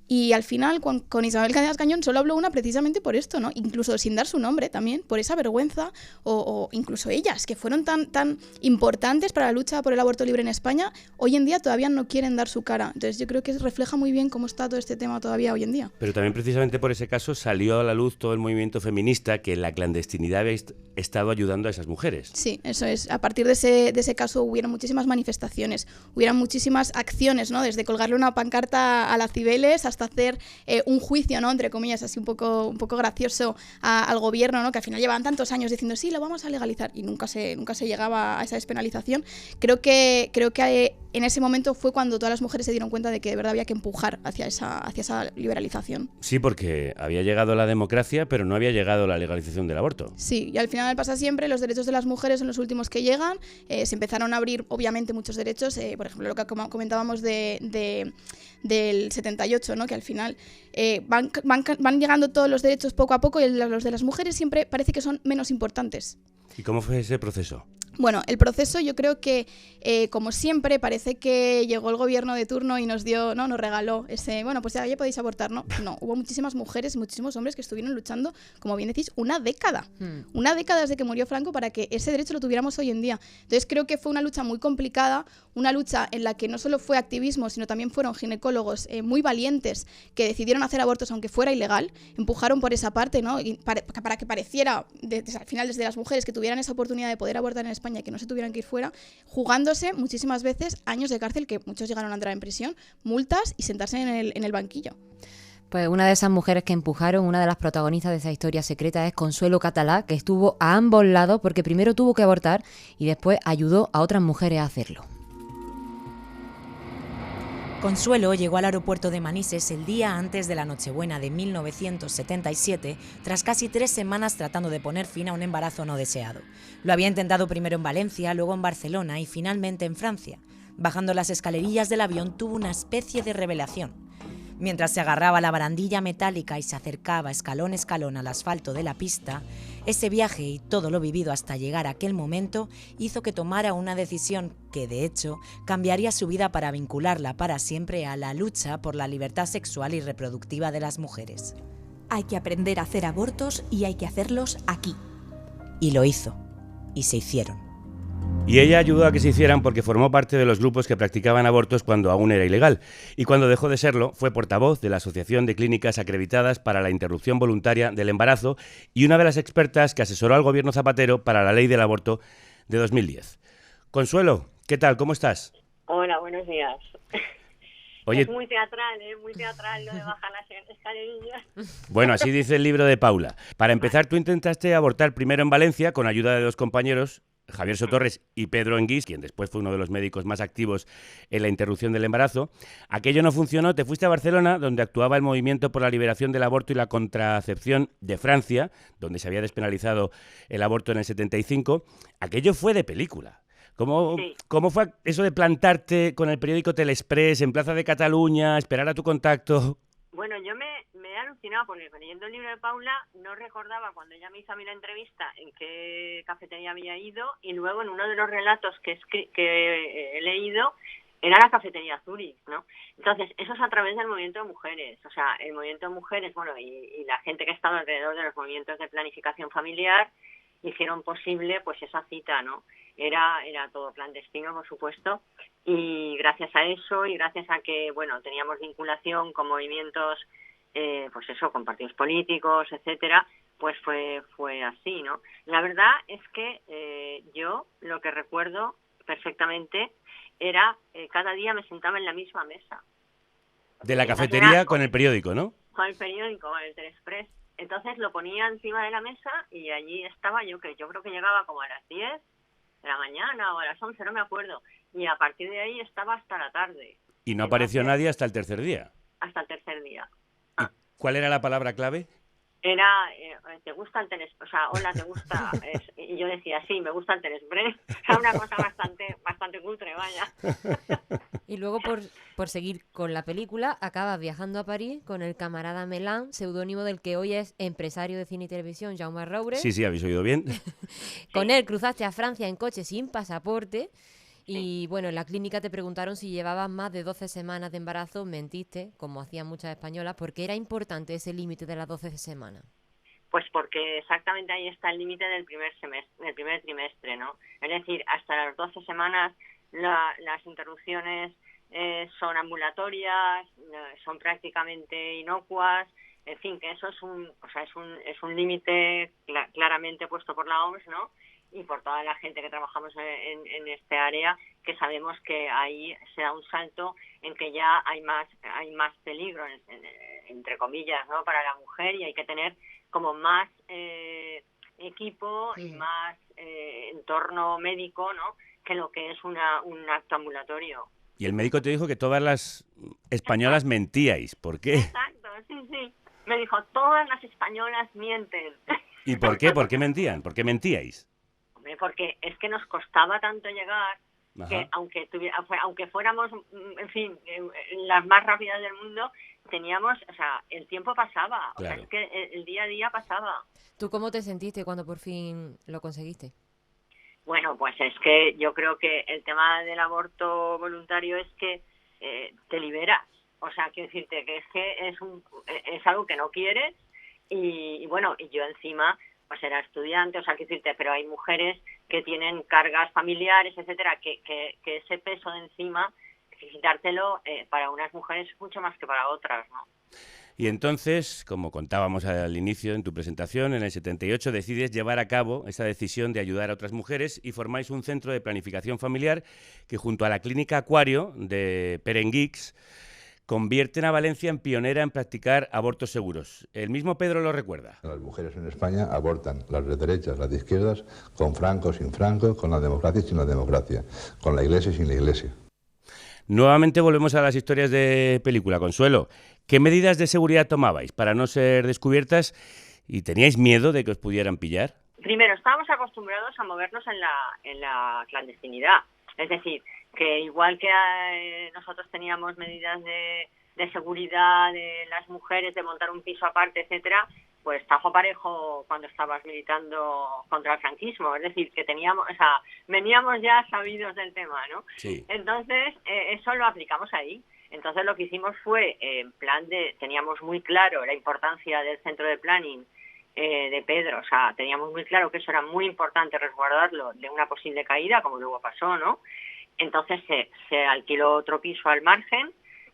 Speaker 18: Y al final, con Isabel Cadenas Cañón, solo habló una precisamente por esto, ¿no? Incluso sin dar su nombre también, por esa vergüenza, o incluso ellas, que fueron tan importantes para la lucha por el aborto libre en España, hoy en día todavía no quieren dar su cara. Entonces yo creo que refleja muy bien cómo está todo este tema todavía hoy en día.
Speaker 3: Pero también precisamente por ese caso salió a la luz todo el movimiento feminista que en la clandestinidad había estado ayudando a esas mujeres.
Speaker 18: Sí, eso es. A partir de ese caso hubieron muchísimas manifestaciones, hubieron muchísimas acciones, ¿no? Desde colgarle una pancarta a las Cibeles hasta hacer un juicio, ¿no? Entre comillas, así un poco gracioso al gobierno, ¿no? Que al final llevaban tantos años diciendo sí, lo vamos a legalizar y nunca se llegaba a esa despenalización. Creo que en ese momento fue cuando todas las mujeres se dieron cuenta de que de verdad había que empujar hacia esa liberalización.
Speaker 3: Sí, porque había llegado la democracia, pero no había llegado la legalización del aborto.
Speaker 18: Sí, y al final pasa siempre, los derechos de las mujeres son los últimos que llegan. Se empezaron a abrir, obviamente, muchos derechos, por ejemplo, lo que comentábamos del 78, ¿no? Que al final van llegando todos los derechos poco a poco y los de las mujeres siempre parece que son menos importantes.
Speaker 3: ¿Y cómo fue ese proceso?
Speaker 18: Bueno, el proceso yo creo que, como siempre, parece que llegó el gobierno de turno y nos regaló ese, bueno, pues ya podéis abortar, ¿no? No, hubo muchísimas mujeres y muchísimos hombres que estuvieron luchando, como bien decís, una década desde que murió Franco para que ese derecho lo tuviéramos hoy en día. Entonces creo que fue una lucha muy complicada, una lucha en la que no solo fue activismo, sino también fueron ginecólogos muy valientes que decidieron hacer abortos aunque fuera ilegal, empujaron por esa parte, ¿no? Y para que pareciera, al final, desde las mujeres que tuvieran esa oportunidad de poder abortar en España, que no se tuvieran que ir fuera, jugándose muchísimas veces años de cárcel, que muchos llegaron a entrar en prisión, multas y sentarse en el banquillo.
Speaker 5: Pues una de esas mujeres que empujaron, una de las protagonistas de esa historia secreta es Consuelo Catalá, que estuvo a ambos lados porque primero tuvo que abortar y después ayudó a otras mujeres a hacerlo.
Speaker 6: Consuelo llegó al aeropuerto de Manises el día antes de la Nochebuena de 1977, tras casi 3 semanas tratando de poner fin a un embarazo no deseado. Lo había intentado primero en Valencia, luego en Barcelona y finalmente en Francia. Bajando las escalerillas del avión tuvo una especie de revelación. Mientras se agarraba a la barandilla metálica y se acercaba escalón a escalón al asfalto de la pista, ese viaje y todo lo vivido hasta llegar a aquel momento hizo que tomara una decisión que, de hecho, cambiaría su vida para vincularla para siempre a la lucha por la libertad sexual y reproductiva de las mujeres.
Speaker 2: Hay que aprender a hacer abortos y hay que hacerlos aquí.
Speaker 6: Y lo hizo. Y se hicieron.
Speaker 3: Y ella ayudó a que se hicieran porque formó parte de los grupos que practicaban abortos cuando aún era ilegal. Y cuando dejó de serlo, fue portavoz de la Asociación de Clínicas Acreditadas para la Interrupción Voluntaria del Embarazo y una de las expertas que asesoró al gobierno Zapatero para la ley del aborto de 2010. Consuelo, ¿qué tal? ¿Cómo estás?
Speaker 22: Hola, buenos días.
Speaker 3: Oye,
Speaker 22: es muy teatral, muy teatral lo de bajar las escalerillas.
Speaker 3: Bueno, así dice el libro de Paula. Para empezar, tú intentaste abortar primero en Valencia con ayuda de 2 compañeros, Javier Sotorres y Pedro Enguís, quien después fue uno de los médicos más activos en la interrupción del embarazo. Aquello no funcionó, te fuiste a Barcelona, donde actuaba el Movimiento por la Liberación del Aborto y la Contracepción de Francia, donde se había despenalizado el aborto en el 75. Aquello fue de película. ¿Cómo fue eso de plantarte con el periódico Telexpress en Plaza de Cataluña, esperar a tu contacto?
Speaker 22: Bueno, yo me he alucinado porque leyendo el libro de Paula no recordaba cuando ella me hizo a mí la entrevista en qué cafetería había ido, y luego en uno de los relatos que he leído era la cafetería Zurich, ¿no? Entonces, eso es a través del movimiento de mujeres. O sea, el movimiento de mujeres, bueno, y la gente que ha estado alrededor de los movimientos de planificación familiar hicieron posible pues esa cita, ¿no? Era todo clandestino, por supuesto, y gracias a eso y gracias a que, bueno, teníamos vinculación con movimientos, pues eso, con partidos políticos, etcétera, pues fue así, ¿no? La verdad es que yo lo que recuerdo perfectamente era cada día me sentaba en la misma mesa.
Speaker 3: De la cafetería con el periódico, ¿no?
Speaker 22: Con el periódico, con el Telexpress. Entonces lo ponía encima de la mesa y allí estaba yo creo que llegaba como a las 10 de la mañana o a las 11, no me acuerdo. Y a partir de ahí estaba hasta la tarde.
Speaker 3: Y no apareció nadie hasta el tercer día.
Speaker 22: Hasta el tercer día.
Speaker 3: ¿Cuál era la palabra clave?
Speaker 22: Era, ¿te gusta el Telexpress? O sea, hola, ¿te gusta? Y yo decía, sí, me gusta el Telexpress. Era una cosa bastante cutre, vaya.
Speaker 5: Y luego, por seguir con la película, acabas viajando a París con el camarada Melán, seudónimo del que hoy es empresario de cine y televisión, Jaume Roure.
Speaker 3: Sí, habéis oído bien.
Speaker 5: Con él cruzaste a Francia en coche sin pasaporte. Y bueno, en la clínica te preguntaron si llevabas más de 12 semanas de embarazo, mentiste, como hacían muchas españolas, porque era importante ese límite de las 12 semanas.
Speaker 22: Pues porque exactamente ahí está el límite del primer trimestre, ¿no? Es decir, hasta las 12 semanas las interrupciones son ambulatorias, son prácticamente inocuas, en fin, que eso es un límite claramente puesto por la OMS, ¿no? Y por toda la gente que trabajamos en este área, que sabemos que ahí se da un salto en que ya hay más peligro, entre comillas, ¿no? Para la mujer, y hay que tener como más equipo y más entorno médico, ¿no? Que lo que es un acto ambulatorio.
Speaker 3: Y el médico te dijo que todas las españolas mentíais. ¿Por qué?
Speaker 22: Exacto, sí. Me dijo, todas las españolas mienten.
Speaker 3: ¿Y por qué? ¿Por qué mentían? ¿Por qué mentíais?
Speaker 22: Porque es que nos costaba tanto llegar.
Speaker 3: Ajá.
Speaker 22: Que aunque fuéramos, en fin, las más rápidas del mundo, teníamos, o sea, el tiempo pasaba, claro. O sea, es que el día a día pasaba.
Speaker 5: ¿Tú cómo te sentiste cuando por fin lo conseguiste?
Speaker 22: Bueno, pues es que yo creo que el tema del aborto voluntario es que te liberas. O sea, quiero decirte que es algo que no quieres y bueno, y yo encima pues era estudiante, o sea, quiero decirte, pero hay mujeres que tienen cargas familiares, etcétera, que ese peso de encima, quitártelo para unas mujeres mucho más que para otras, ¿no?
Speaker 3: Y entonces, como contábamos al inicio en tu presentación, en el 78 decides llevar a cabo esa decisión de ayudar a otras mujeres y formáis un centro de planificación familiar que junto a la clínica Acuario de Perenguix convierten a Valencia en pionera en practicar abortos seguros. El mismo Pedro lo recuerda.
Speaker 23: Las mujeres en España abortan, las de derechas, las de izquierdas, con Franco, sin Franco, con la democracia y sin la democracia, con la Iglesia y sin la Iglesia.
Speaker 3: Nuevamente volvemos a las historias de película. Consuelo, ¿qué medidas de seguridad tomabais para no ser descubiertas y teníais miedo de que os pudieran pillar?
Speaker 22: Primero, estábamos acostumbrados a movernos en la clandestinidad. Es decir, que igual que nosotros teníamos medidas de seguridad de las mujeres, de montar un piso aparte, etcétera, pues tajo parejo cuando estabas militando contra el franquismo. Es decir, que veníamos ya sabidos del tema, ¿no?
Speaker 3: Sí.
Speaker 22: Entonces, eso lo aplicamos ahí. Entonces, lo que hicimos fue, teníamos muy claro la importancia del centro de planning de Pedro, o sea, teníamos muy claro que eso era muy importante resguardarlo de una posible caída, como luego pasó, ¿no? Entonces se alquiló otro piso al margen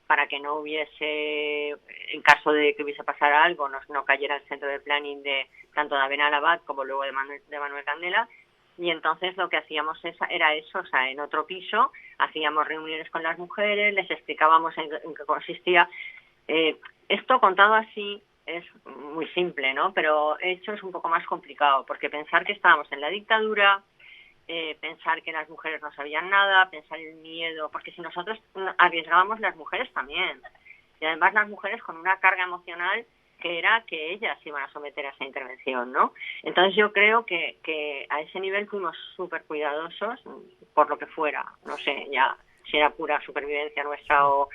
Speaker 22: para que no hubiese, en caso de que hubiese pasado algo, no cayera el centro de planning de tanto de Benalabad como luego de Manuel Candela. Y entonces lo que hacíamos era eso, o sea, en otro piso hacíamos reuniones con las mujeres, les explicábamos en qué consistía. Esto contado así es muy simple, ¿no? Pero hecho es un poco más complicado, porque pensar que estábamos en la dictadura, pensar que las mujeres no sabían nada, pensar el miedo, porque si nosotros arriesgábamos, las mujeres también. Y además las mujeres con una carga emocional que era que ellas iban a someter a esa intervención, ¿no? Entonces yo creo que a ese nivel fuimos súper cuidadosos, por lo que fuera, no sé, ya si era pura supervivencia nuestra o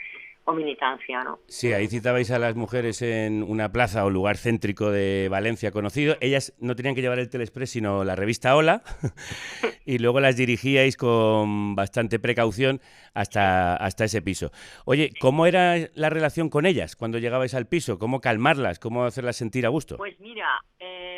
Speaker 22: militancia, ¿no?
Speaker 3: Sí, ahí citabais a las mujeres en una plaza o lugar céntrico de Valencia conocido. Ellas no tenían que llevar el Telexpress, sino la revista Hola, y luego las dirigíais con bastante precaución hasta ese piso. Oye, ¿cómo era la relación con ellas cuando llegabais al piso? ¿Cómo calmarlas? ¿Cómo hacerlas sentir a gusto?
Speaker 22: Pues mira,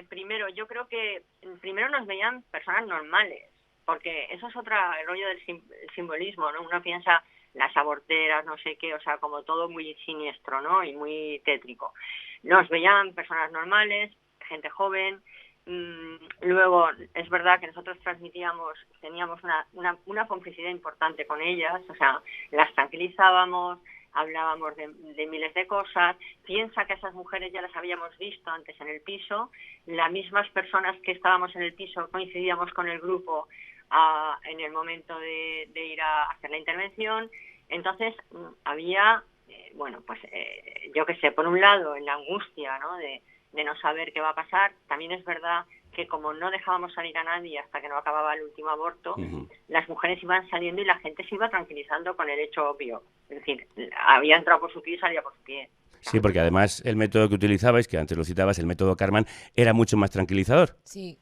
Speaker 22: primero, yo creo que primero nos veían personas normales, porque eso es el rollo del simbolismo, ¿no? Uno piensa las aborteras, no sé qué, o sea, como todo muy siniestro, ¿no? Y muy tétrico. Nos veían personas normales, gente joven. Luego, es verdad que nosotros teníamos una complicidad importante con ellas, o sea, las tranquilizábamos, hablábamos de miles de cosas. Piensa que esas mujeres ya las habíamos visto antes en el piso. Las mismas personas que estábamos en el piso coincidíamos con el grupo en el momento de ir a hacer la intervención. Entonces había, yo qué sé, por un lado en la angustia, ¿no? de no saber qué va a pasar. También es verdad que como no dejábamos salir a nadie hasta que no acababa el último aborto, las mujeres iban saliendo y la gente se iba tranquilizando con el hecho obvio. Es decir, había entrado por su pie y salía por su pie.
Speaker 3: Sí, porque además el método que utilizabais, que antes lo citabas, el método Karman, era mucho más tranquilizador.
Speaker 22: Sí,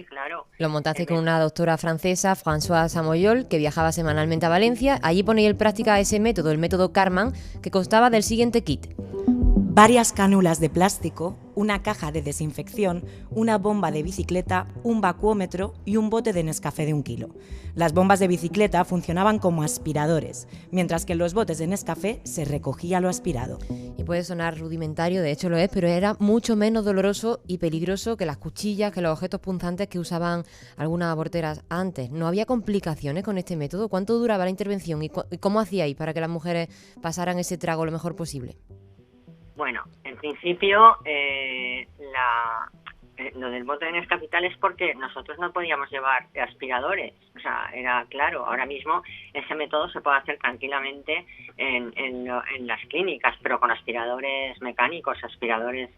Speaker 22: claro.
Speaker 5: Lo montaste con una doctora francesa, Françoise Samoyol, que viajaba semanalmente a Valencia. Allí ponéis en práctica ese método, el método Karman, que constaba del siguiente kit:
Speaker 6: varias cánulas de plástico, una caja de desinfección, una bomba de bicicleta, un vacuómetro y un bote de Nescafé de 1 kilo. Las bombas de bicicleta funcionaban como aspiradores, mientras que en los botes de Nescafé se recogía lo aspirado.
Speaker 5: Y puede sonar rudimentario, de hecho lo es, pero era mucho menos doloroso y peligroso que las cuchillas, que los objetos punzantes que usaban algunas aborteras antes. ¿No había complicaciones con este método? ¿Cuánto duraba la intervención y cómo hacíais para que las mujeres pasaran ese trago lo mejor posible?
Speaker 22: Bueno, en principio lo del bote de Nescapital es porque nosotros no podíamos llevar aspiradores, o sea, era claro. Ahora mismo ese método se puede hacer tranquilamente en las clínicas, pero con aspiradores mecánicos, aspiradores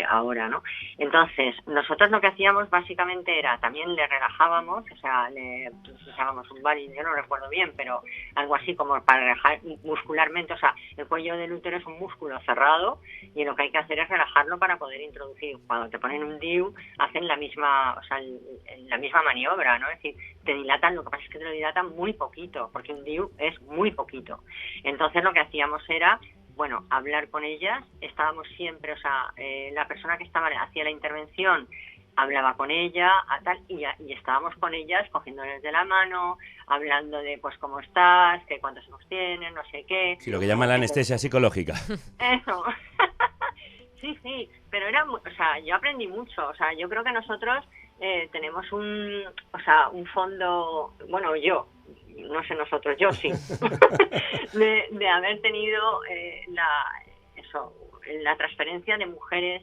Speaker 22: ahora, ¿no? Entonces, nosotros lo que hacíamos básicamente era, también le relajábamos, o sea, le usábamos un Valium, yo no recuerdo bien, pero algo así como para relajar muscularmente, o sea, el cuello del útero es un músculo cerrado y lo que hay que hacer es relajarlo para poder introducir. Cuando te ponen un DIU, hacen la misma maniobra, ¿no? Es decir, te dilatan, lo que pasa es que te lo dilatan muy poquito, porque un DIU es muy poquito. Entonces lo que hacíamos era, hablar con ellas. Estábamos siempre, o sea, la persona que hacía la intervención hablaba con ella, y estábamos con ellas cogiéndoles de la mano, hablando de pues cómo estás, que cuántos hijos tienes, no sé qué.
Speaker 3: Sí, lo que llaman la anestesia psicológica.
Speaker 22: Eso. Sí, pero yo aprendí mucho, o sea, yo creo que nosotros tenemos un fondo, yo, no sé nosotros, yo sí, de haber tenido la transferencia de mujeres,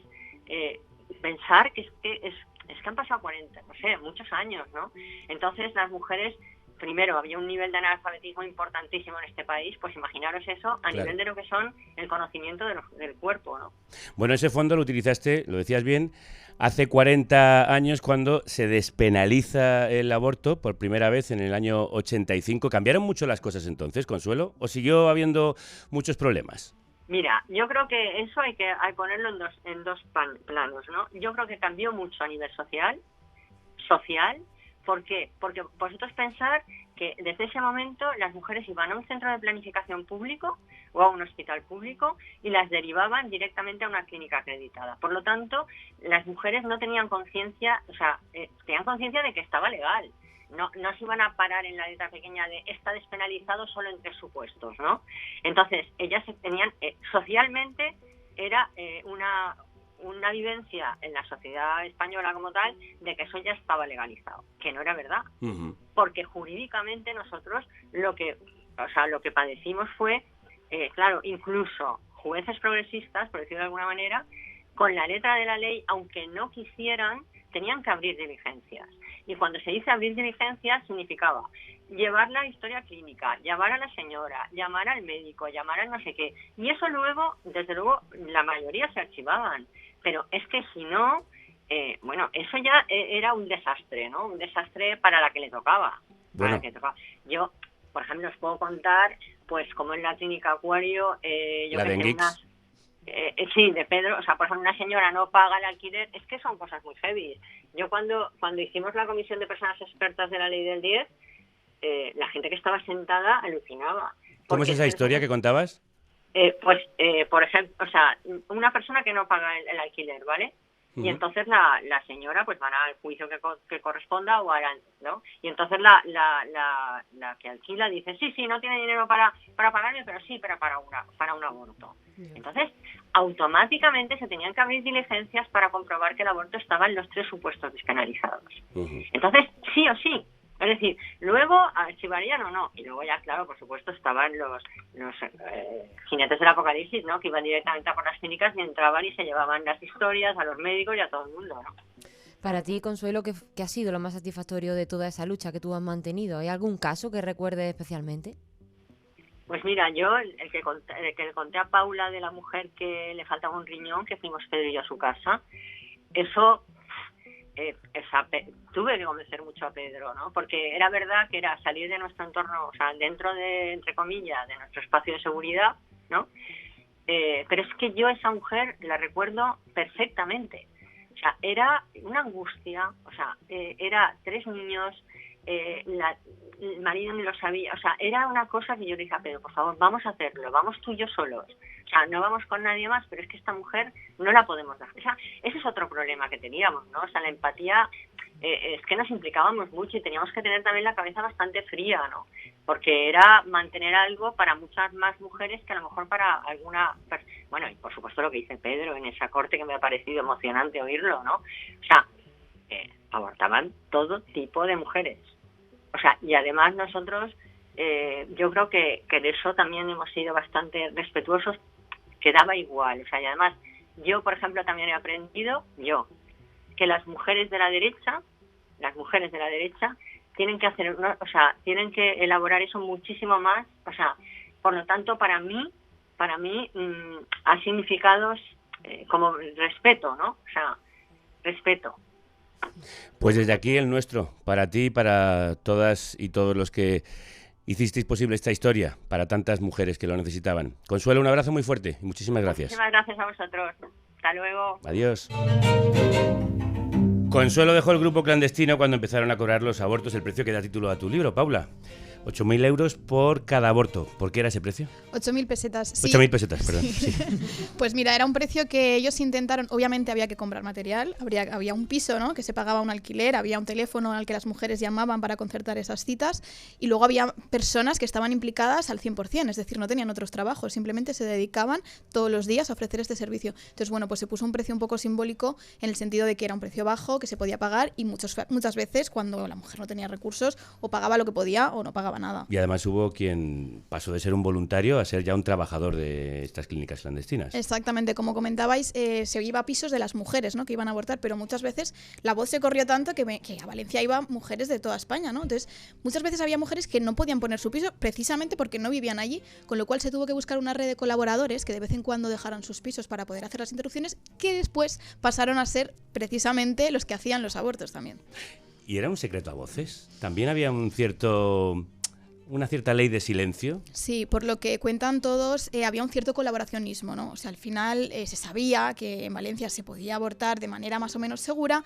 Speaker 22: pensar que es que han pasado 40, no sé, muchos años, ¿no? Entonces las mujeres primero había un nivel de analfabetismo importantísimo en este país, pues imaginaros eso a nivel de lo que son el conocimiento del cuerpo, ¿no?
Speaker 3: Bueno, ese fondo lo utilizaste, lo decías bien, hace 40 años cuando se despenaliza el aborto por primera vez en el año 85. ¿Cambiaron mucho las cosas entonces, Consuelo? ¿O siguió habiendo muchos problemas?
Speaker 22: Mira, yo creo que eso hay que ponerlo en dos planos, ¿no? Yo creo que cambió mucho a nivel social. ¿Por qué? Porque vosotros pensar que desde ese momento las mujeres iban a un centro de planificación público o a un hospital público y las derivaban directamente a una clínica acreditada. Por lo tanto, las mujeres no tenían conciencia, o sea, tenían conciencia de que estaba legal. No se iban a parar en la letra pequeña de está despenalizado solo en 3 supuestos, ¿no? Entonces, ellas tenían, socialmente, era una vivencia en la sociedad española como tal de que eso ya estaba legalizado, que no era verdad. Porque jurídicamente nosotros lo que padecimos fue, claro, incluso jueces progresistas, por decirlo de alguna manera, con la letra de la ley, aunque no quisieran, tenían que abrir diligencias. Y cuando se dice abrir diligencias, significaba llevar la historia clínica, llamar a la señora, llamar al médico, llamar al no sé qué. Y eso luego, desde luego, la mayoría se archivaban. Pero es que si no, eso ya era un desastre, ¿no? Un desastre para la que le tocaba.
Speaker 3: Bueno.
Speaker 22: Yo, por ejemplo, os puedo contar, pues, como en la clínica Acuario,
Speaker 3: la de Enguix.
Speaker 22: Sí, de Pedro, o sea, por ejemplo, una señora no paga el alquiler, es que son cosas muy heavy. Yo cuando hicimos la comisión de personas expertas de la ley del 10, la gente que estaba sentada alucinaba.
Speaker 3: ¿Cómo es esa historia que contabas?
Speaker 22: Por ejemplo, o sea, una persona que no paga el alquiler, ¿vale? Y entonces la señora pues van al juicio que corresponda o harán, ¿no? Y entonces la que alquila dice, sí, no tiene dinero para pagarme, pero sí, para un aborto. Entonces, automáticamente se tenían que abrir diligencias para comprobar que el aborto estaba en los 3 supuestos despenalizados. Entonces, sí o sí. Es decir, luego archivarían o no. Y luego ya, claro, por supuesto, estaban los jinetes del apocalipsis, ¿no? Que iban directamente a por las clínicas y entraban y se llevaban las historias a los médicos y a todo el mundo, ¿no?
Speaker 5: Para ti, Consuelo, ¿qué ha sido lo más satisfactorio de toda esa lucha que tú has mantenido? ¿Hay algún caso que recuerdes especialmente?
Speaker 22: Pues mira, yo, el que le conté a Paula de la mujer que le faltaba un riñón, que fuimos Pedro y yo a su casa, eso... tuve que convencer mucho a Pedro, ¿no? Porque era verdad que era salir de nuestro entorno, o sea, dentro de, entre comillas, de nuestro espacio de seguridad, ¿no? Pero es que yo a esa mujer la recuerdo perfectamente. O sea, era una angustia, o sea, era 3 niños, el marido ni lo sabía, o sea, era una cosa que yo le dije a Pedro, por favor, vamos a hacerlo, vamos tú y yo solos. O sea, no vamos con nadie más, pero es que esta mujer no la podemos dejar. O sea, ese es otro problema que teníamos, ¿no? O sea, la empatía es que nos implicábamos mucho y teníamos que tener también la cabeza bastante fría, ¿no? Porque era mantener algo para muchas más mujeres que a lo mejor para alguna... Bueno, y por supuesto lo que dice Pedro en esa corte, que me ha parecido emocionante oírlo, ¿no? O sea, abortaban todo tipo de mujeres. O sea, y además nosotros, yo creo que de eso también hemos sido bastante respetuosos, que daba igual. O sea, y además, yo, por ejemplo, también he aprendido, que las mujeres de la derecha, tienen que hacer, o sea, tienen que elaborar eso muchísimo más. O sea, por lo tanto, para mí ha significado como respeto, ¿no? O sea, respeto.
Speaker 3: Pues desde aquí el nuestro, para ti y para todas y todos los que hicisteis posible esta historia, para tantas mujeres que lo necesitaban. Consuelo, un abrazo muy fuerte y muchísimas gracias.
Speaker 22: Muchísimas gracias a vosotros. Hasta luego.
Speaker 3: Adiós. Consuelo dejó el grupo clandestino cuando empezaron a cobrar los abortos, el precio que da título a tu libro, Paula. 8.000 euros por cada aborto. ¿Por qué era ese precio?
Speaker 18: 8.000 pesetas. Sí.
Speaker 3: 8.000 pesetas, perdón.
Speaker 18: Sí. Sí. Pues mira, era un precio que ellos intentaron. Obviamente había que comprar material, había un piso, ¿no? Que se pagaba un alquiler, había un teléfono al que las mujeres llamaban para concertar esas citas, y luego había personas que estaban implicadas al 100%, es decir, no tenían otros trabajos, simplemente se dedicaban todos los días a ofrecer este servicio. Entonces, bueno, pues se puso un precio un poco simbólico en el sentido de que era un precio bajo, que se podía pagar, y muchas veces cuando la mujer no tenía recursos, o pagaba lo que podía o no pagaba pasaba nada.
Speaker 3: Y además hubo quien pasó de ser un voluntario a ser ya un trabajador de estas clínicas clandestinas.
Speaker 18: Exactamente, como comentabais, se iba a pisos de las mujeres, ¿no?, que iban a abortar, pero muchas veces la voz se corrió tanto que a Valencia iban mujeres de toda España, ¿no? Entonces, muchas veces había mujeres que no podían poner su piso precisamente porque no vivían allí, con lo cual se tuvo que buscar una red de colaboradores que de vez en cuando dejaran sus pisos para poder hacer las interrupciones, que después pasaron a ser precisamente los que hacían los abortos también.
Speaker 3: ¿Y era un secreto a voces? ¿También había una cierta ley de silencio?
Speaker 18: Sí, por lo que cuentan todos, había un cierto colaboracionismo, ¿no? O sea, al final se sabía que en Valencia se podía abortar de manera más o menos segura,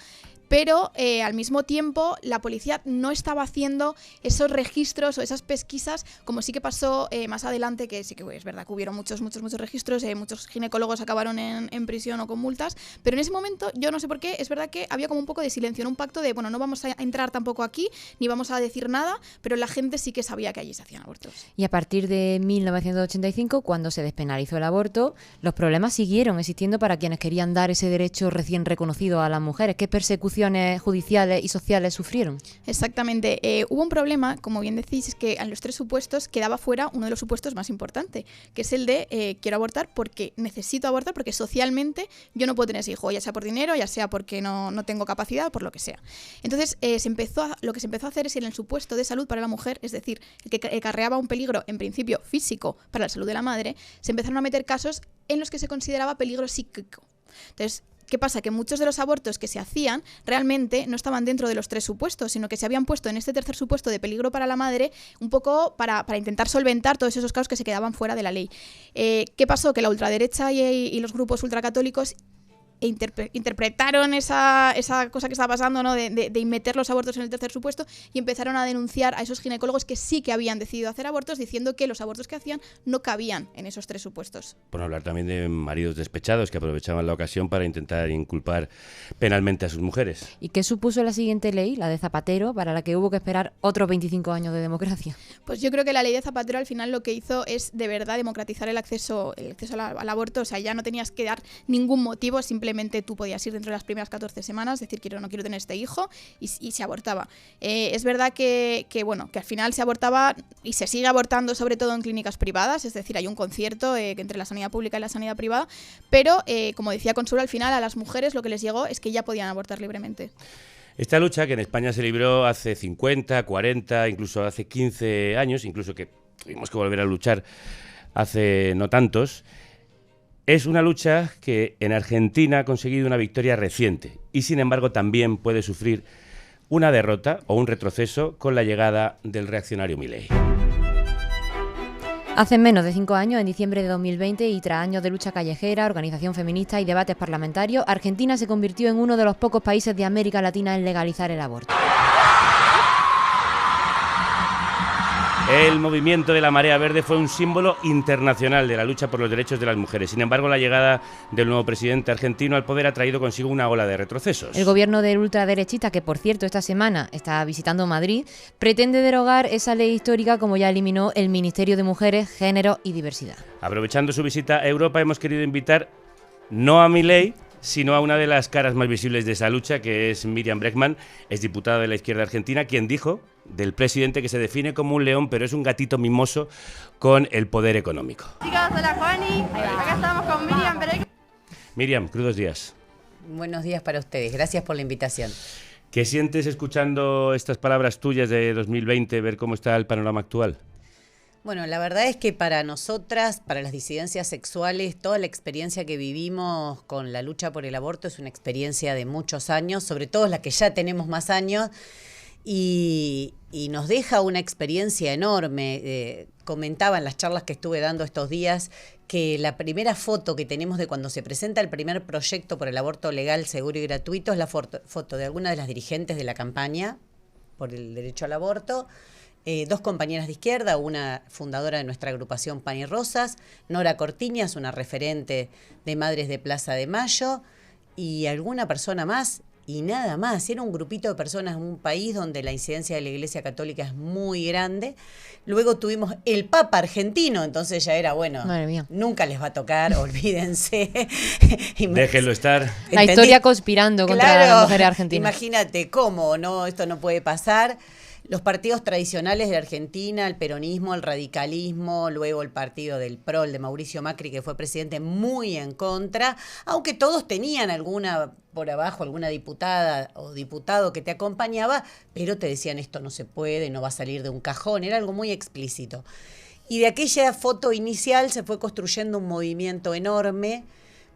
Speaker 18: pero al mismo tiempo la policía no estaba haciendo esos registros o esas pesquisas, como sí que pasó más adelante, que sí que es verdad que hubieron muchos registros, muchos ginecólogos acabaron en prisión o con multas, pero en ese momento, yo no sé por qué, es verdad que había como un poco de silencio, un pacto de, bueno, no vamos a entrar tampoco aquí, ni vamos a decir nada, pero la gente sí que sabía que allí se hacían abortos.
Speaker 5: Y a partir de 1985, cuando se despenalizó el aborto, los problemas siguieron existiendo para quienes querían dar ese derecho recién reconocido a las mujeres. ¿Qué persecuciones judiciales y sociales sufrieron?
Speaker 18: Exactamente. Hubo un problema, como bien decís, es que en los 3 supuestos quedaba fuera uno de los supuestos más importantes, que es el de quiero abortar porque necesito abortar, porque socialmente yo no puedo tener ese hijo, ya sea por dinero, ya sea porque no tengo capacidad, por lo que sea. Entonces, lo que se empezó a hacer es en el supuesto de salud para la mujer, es decir, el que acarreaba un peligro, en principio físico, para la salud de la madre, se empezaron a meter casos en los que se consideraba peligro psíquico. Entonces, ¿qué pasa? Que muchos de los abortos que se hacían realmente no estaban dentro de los 3 supuestos, sino que se habían puesto en este tercer supuesto de peligro para la madre, un poco para intentar solventar todos esos casos que se quedaban fuera de la ley. ¿Qué pasó? Que la ultraderecha y los grupos ultracatólicos interpretaron esa cosa que estaba pasando, ¿no?, de meter los abortos en el tercer supuesto, y empezaron a denunciar a esos ginecólogos que sí que habían decidido hacer abortos, diciendo que los abortos que hacían no cabían en esos 3 supuestos.
Speaker 3: Por hablar también de maridos despechados que aprovechaban la ocasión para intentar inculpar penalmente a sus mujeres.
Speaker 5: ¿Y qué supuso la siguiente ley, la de Zapatero, para la que hubo que esperar otros 25 años de democracia?
Speaker 18: Pues yo creo que la ley de Zapatero al final lo que hizo es de verdad democratizar el acceso al aborto. O sea, ya no tenías que dar ningún motivo, simplemente tú podías ir dentro de las primeras 14 semanas, decir quiero o no quiero tener este hijo, y se abortaba. Es verdad que al final se abortaba y se sigue abortando sobre todo en clínicas privadas, es decir, hay un concierto entre la sanidad pública y la sanidad privada, pero como decía Consuelo, al final a las mujeres lo que les llegó es que ya podían abortar libremente.
Speaker 3: Esta lucha que en España se libró hace 50, 40, incluso hace 15 años, incluso que tuvimos que volver a luchar hace no tantos, es una lucha que en Argentina ha conseguido una victoria reciente y, sin embargo, también puede sufrir una derrota o un retroceso con la llegada del reaccionario Milei.
Speaker 5: Hace menos de 5 años, en diciembre de 2020, y tras años de lucha callejera, organización feminista y debates parlamentarios, Argentina se convirtió en uno de los pocos países de América Latina en legalizar el aborto.
Speaker 3: El movimiento de la Marea Verde fue un símbolo internacional de la lucha por los derechos de las mujeres. Sin embargo, la llegada del nuevo presidente argentino al poder ha traído consigo una ola de retrocesos.
Speaker 5: El gobierno del ultraderechista, que por cierto esta semana está visitando Madrid, pretende derogar esa ley histórica, como ya eliminó el Ministerio de Mujeres, Género y Diversidad.
Speaker 3: Aprovechando su visita a Europa, hemos querido invitar no a Milei, sino a una de las caras más visibles de esa lucha, que es Miriam Bregman, es diputada de la izquierda argentina, quien dijo del presidente que se define como un león, pero es un gatito mimoso con el poder económico.
Speaker 1: Chicos, hola Juani, acá estamos con Miriam Bregman.
Speaker 3: Miriam, crudos días.
Speaker 4: Buenos días para ustedes, gracias por la invitación.
Speaker 3: ¿Qué sientes escuchando estas palabras tuyas de 2020, ver cómo está el panorama actual?
Speaker 4: Bueno, la verdad es que para nosotras, para las disidencias sexuales, toda la experiencia que vivimos con la lucha por el aborto es una experiencia de muchos años, sobre todo la que ya tenemos más años, y nos deja una experiencia enorme. Comentaba en las charlas que estuve dando estos días que la primera foto que tenemos de cuando se presenta el primer proyecto por el aborto legal, seguro y gratuito es la foto de alguna de las dirigentes de la campaña por el derecho al aborto. 2 compañeras de izquierda, una fundadora de nuestra agrupación Pan y Rosas, Nora Cortiñas, una referente de Madres de Plaza de Mayo, y alguna persona más, y nada más. Era un grupito de personas en un país donde la incidencia de la Iglesia Católica es muy grande. Luego tuvimos el Papa argentino, entonces ya era, bueno, nunca les va a tocar, olvídense.
Speaker 3: Déjenlo estar.
Speaker 5: La historia conspirando contra las mujeres argentinas.
Speaker 4: Imagínate cómo, no, esto no puede pasar. Los partidos tradicionales de Argentina, el peronismo, el radicalismo, luego el partido del PRO, el de Mauricio Macri, que fue presidente, muy en contra, aunque todos tenían alguna por abajo, alguna diputada o diputado que te acompañaba, pero te decían esto no se puede, no va a salir de un cajón, era algo muy explícito. Y de aquella foto inicial se fue construyendo un movimiento enorme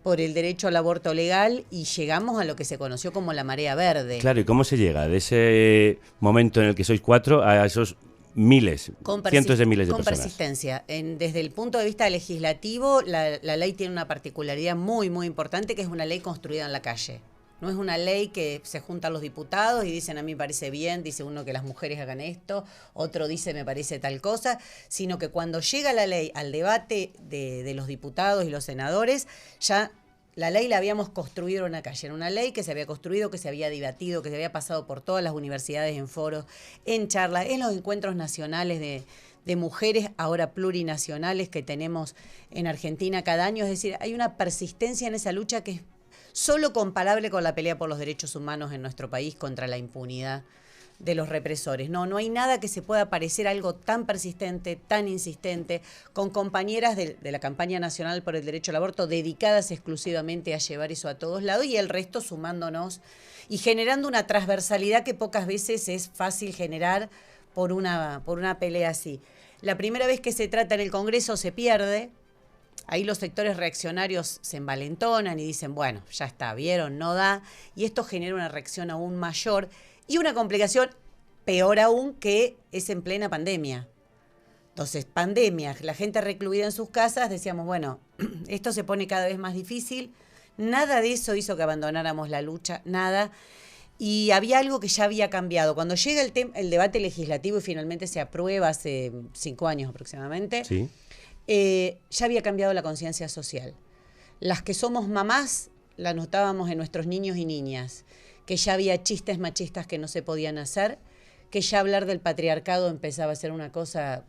Speaker 4: por el derecho al aborto legal y llegamos a lo que se conoció como la marea verde.
Speaker 3: Claro, ¿y cómo se llega de ese momento en el que sois 4 a esos miles, cientos de miles de personas?
Speaker 4: Con persistencia. Desde el punto de vista legislativo, la ley tiene una particularidad muy, muy importante, que es una ley construida en la calle. No es una ley que se juntan los diputados y dicen a mí me parece bien, dice uno que las mujeres hagan esto, otro dice me parece tal cosa, sino que cuando llega la ley al debate de los diputados y los senadores, ya la ley la habíamos construido en una calle. Era una ley que se había construido, que se había debatido, que se había pasado por todas las universidades en foros, en charlas, en los encuentros nacionales de mujeres, ahora plurinacionales, que tenemos en Argentina cada año. Es decir, hay una persistencia en esa lucha que es solo comparable con la pelea por los derechos humanos en nuestro país contra la impunidad de los represores. No hay nada que se pueda parecer a algo tan persistente, tan insistente, con compañeras de la campaña nacional por el derecho al aborto dedicadas exclusivamente a llevar eso a todos lados y el resto sumándonos y generando una transversalidad que pocas veces es fácil generar por una pelea así. La primera vez que se trata en el Congreso se pierde. Ahí los sectores reaccionarios se envalentonan y dicen, bueno, ya está, vieron, no da. Y esto genera una reacción aún mayor y una complicación peor aún, que es en plena pandemia. Entonces, pandemia, la gente recluida en sus casas, decíamos, bueno, esto se pone cada vez más difícil. Nada de eso hizo que abandonáramos la lucha, nada. Y había algo que ya había cambiado. Cuando llega el debate legislativo y finalmente se aprueba hace 5 años aproximadamente,
Speaker 3: sí,
Speaker 4: ya había cambiado la conciencia social. Las que somos mamás la notábamos en nuestros niños y niñas, que ya había chistes machistas que no se podían hacer, que ya hablar del patriarcado empezaba a ser una cosa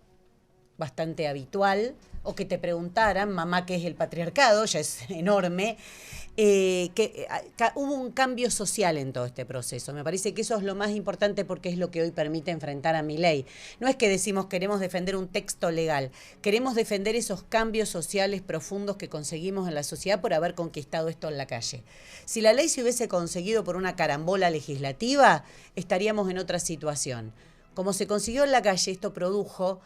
Speaker 4: bastante habitual, o que te preguntaran, mamá, ¿qué es el patriarcado? Ya es enorme. Hubo un cambio social en todo este proceso. Me parece que eso es lo más importante porque es lo que hoy permite enfrentar a Milei. No es que decimos queremos defender un texto legal, queremos defender esos cambios sociales profundos que conseguimos en la sociedad por haber conquistado esto en la calle. Si la ley se hubiese conseguido por una carambola legislativa, estaríamos en otra situación. Como se consiguió en la calle, esto produjo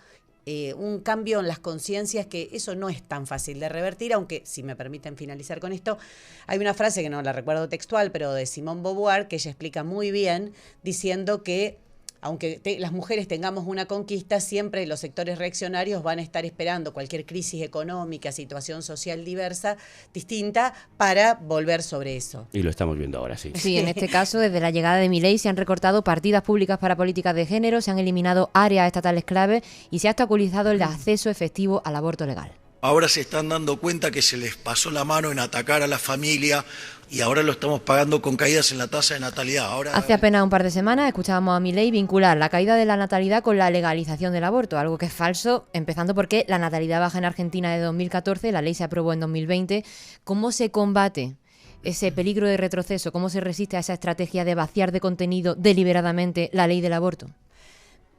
Speaker 4: un cambio en las conciencias que eso no es tan fácil de revertir, aunque, si me permiten finalizar con esto, hay una frase que no la recuerdo textual, pero de Simone Beauvoir, que ella explica muy bien, diciendo que aunque las mujeres tengamos una conquista, siempre los sectores reaccionarios van a estar esperando cualquier crisis económica, situación social diversa, distinta, para volver sobre eso.
Speaker 3: Y lo estamos viendo ahora, sí.
Speaker 5: Sí, en este caso, desde la llegada de Milei se han recortado partidas públicas para políticas de género, se han eliminado áreas estatales claves y se ha obstaculizado el acceso efectivo al aborto legal.
Speaker 7: Ahora se están dando cuenta que se les pasó la mano en atacar a la familia y ahora lo estamos pagando con caídas en la tasa de natalidad.
Speaker 5: Hace apenas un par de semanas escuchábamos a Milei vincular la caída de la natalidad con la legalización del aborto, algo que es falso, empezando porque la natalidad baja en Argentina desde 2014, la ley se aprobó en 2020. ¿Cómo se combate ese peligro de retroceso? ¿Cómo se resiste a esa estrategia de vaciar de contenido deliberadamente la ley del aborto?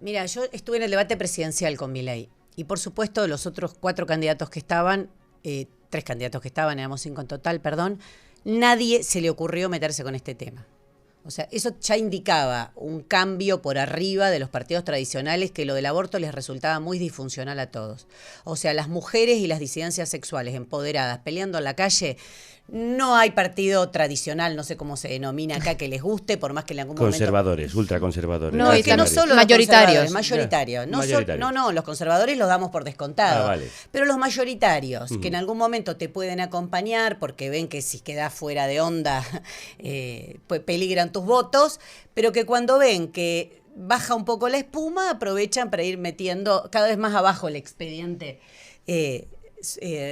Speaker 4: Mira, yo estuve en el debate presidencial con Milei. Y por supuesto, los otros 4 candidatos que estaban, 3 candidatos que estaban, éramos 5 en total, perdón, nadie se le ocurrió meterse con este tema. O sea, eso ya indicaba un cambio por arriba de los partidos tradicionales, que lo del aborto les resultaba muy disfuncional a todos. O sea, las mujeres y las disidencias sexuales empoderadas peleando en la calle. No hay partido tradicional, no sé cómo se denomina acá, que les guste, por más que en algún
Speaker 3: conservadores, ultraconservadores.
Speaker 4: No, es que no solo mayoritarios.
Speaker 3: Mayoritarios.
Speaker 4: No, los conservadores los damos por descontado.
Speaker 3: Vale.
Speaker 4: Pero los mayoritarios, que en algún momento te pueden acompañar porque ven que si quedas fuera de onda, pues peligran tus votos, pero que cuando ven que baja un poco la espuma, aprovechan para ir metiendo cada vez más abajo el expediente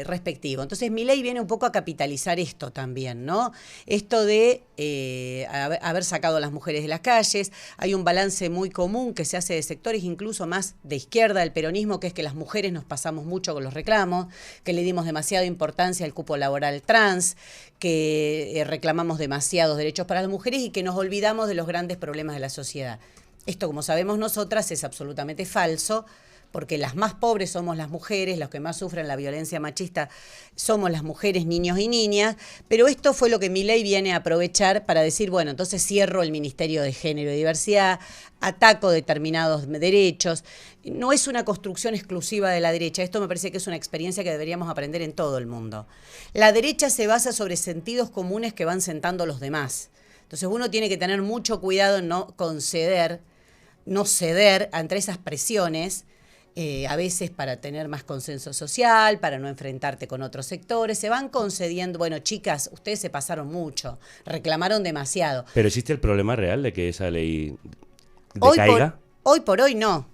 Speaker 4: respectivo. Entonces Milei viene un poco a capitalizar esto también, ¿no? Esto de haber sacado a las mujeres de las calles. Hay un balance muy común que se hace de sectores incluso más de izquierda del peronismo, que es que las mujeres nos pasamos mucho con los reclamos, que le dimos demasiada importancia al cupo laboral trans, que reclamamos demasiados derechos para las mujeres y que nos olvidamos de los grandes problemas de la sociedad. Esto, como sabemos nosotras, es absolutamente falso, porque las más pobres somos las mujeres, los que más sufren la violencia machista somos las mujeres, niños y niñas, pero esto fue lo que Milei viene a aprovechar para decir, bueno, entonces cierro el Ministerio de Género y Diversidad, ataco determinados derechos. No es una construcción exclusiva de la derecha, esto me parece que es una experiencia que deberíamos aprender en todo el mundo. La derecha se basa sobre sentidos comunes que van sentando los demás. Entonces uno tiene que tener mucho cuidado en no ceder ante esas presiones, a veces para tener más consenso social, para no enfrentarte con otros sectores, se van concediendo, bueno, chicas, ustedes se pasaron mucho, reclamaron demasiado.
Speaker 3: Pero ¿existe el problema real de que esa ley decaiga?
Speaker 4: Hoy por hoy no.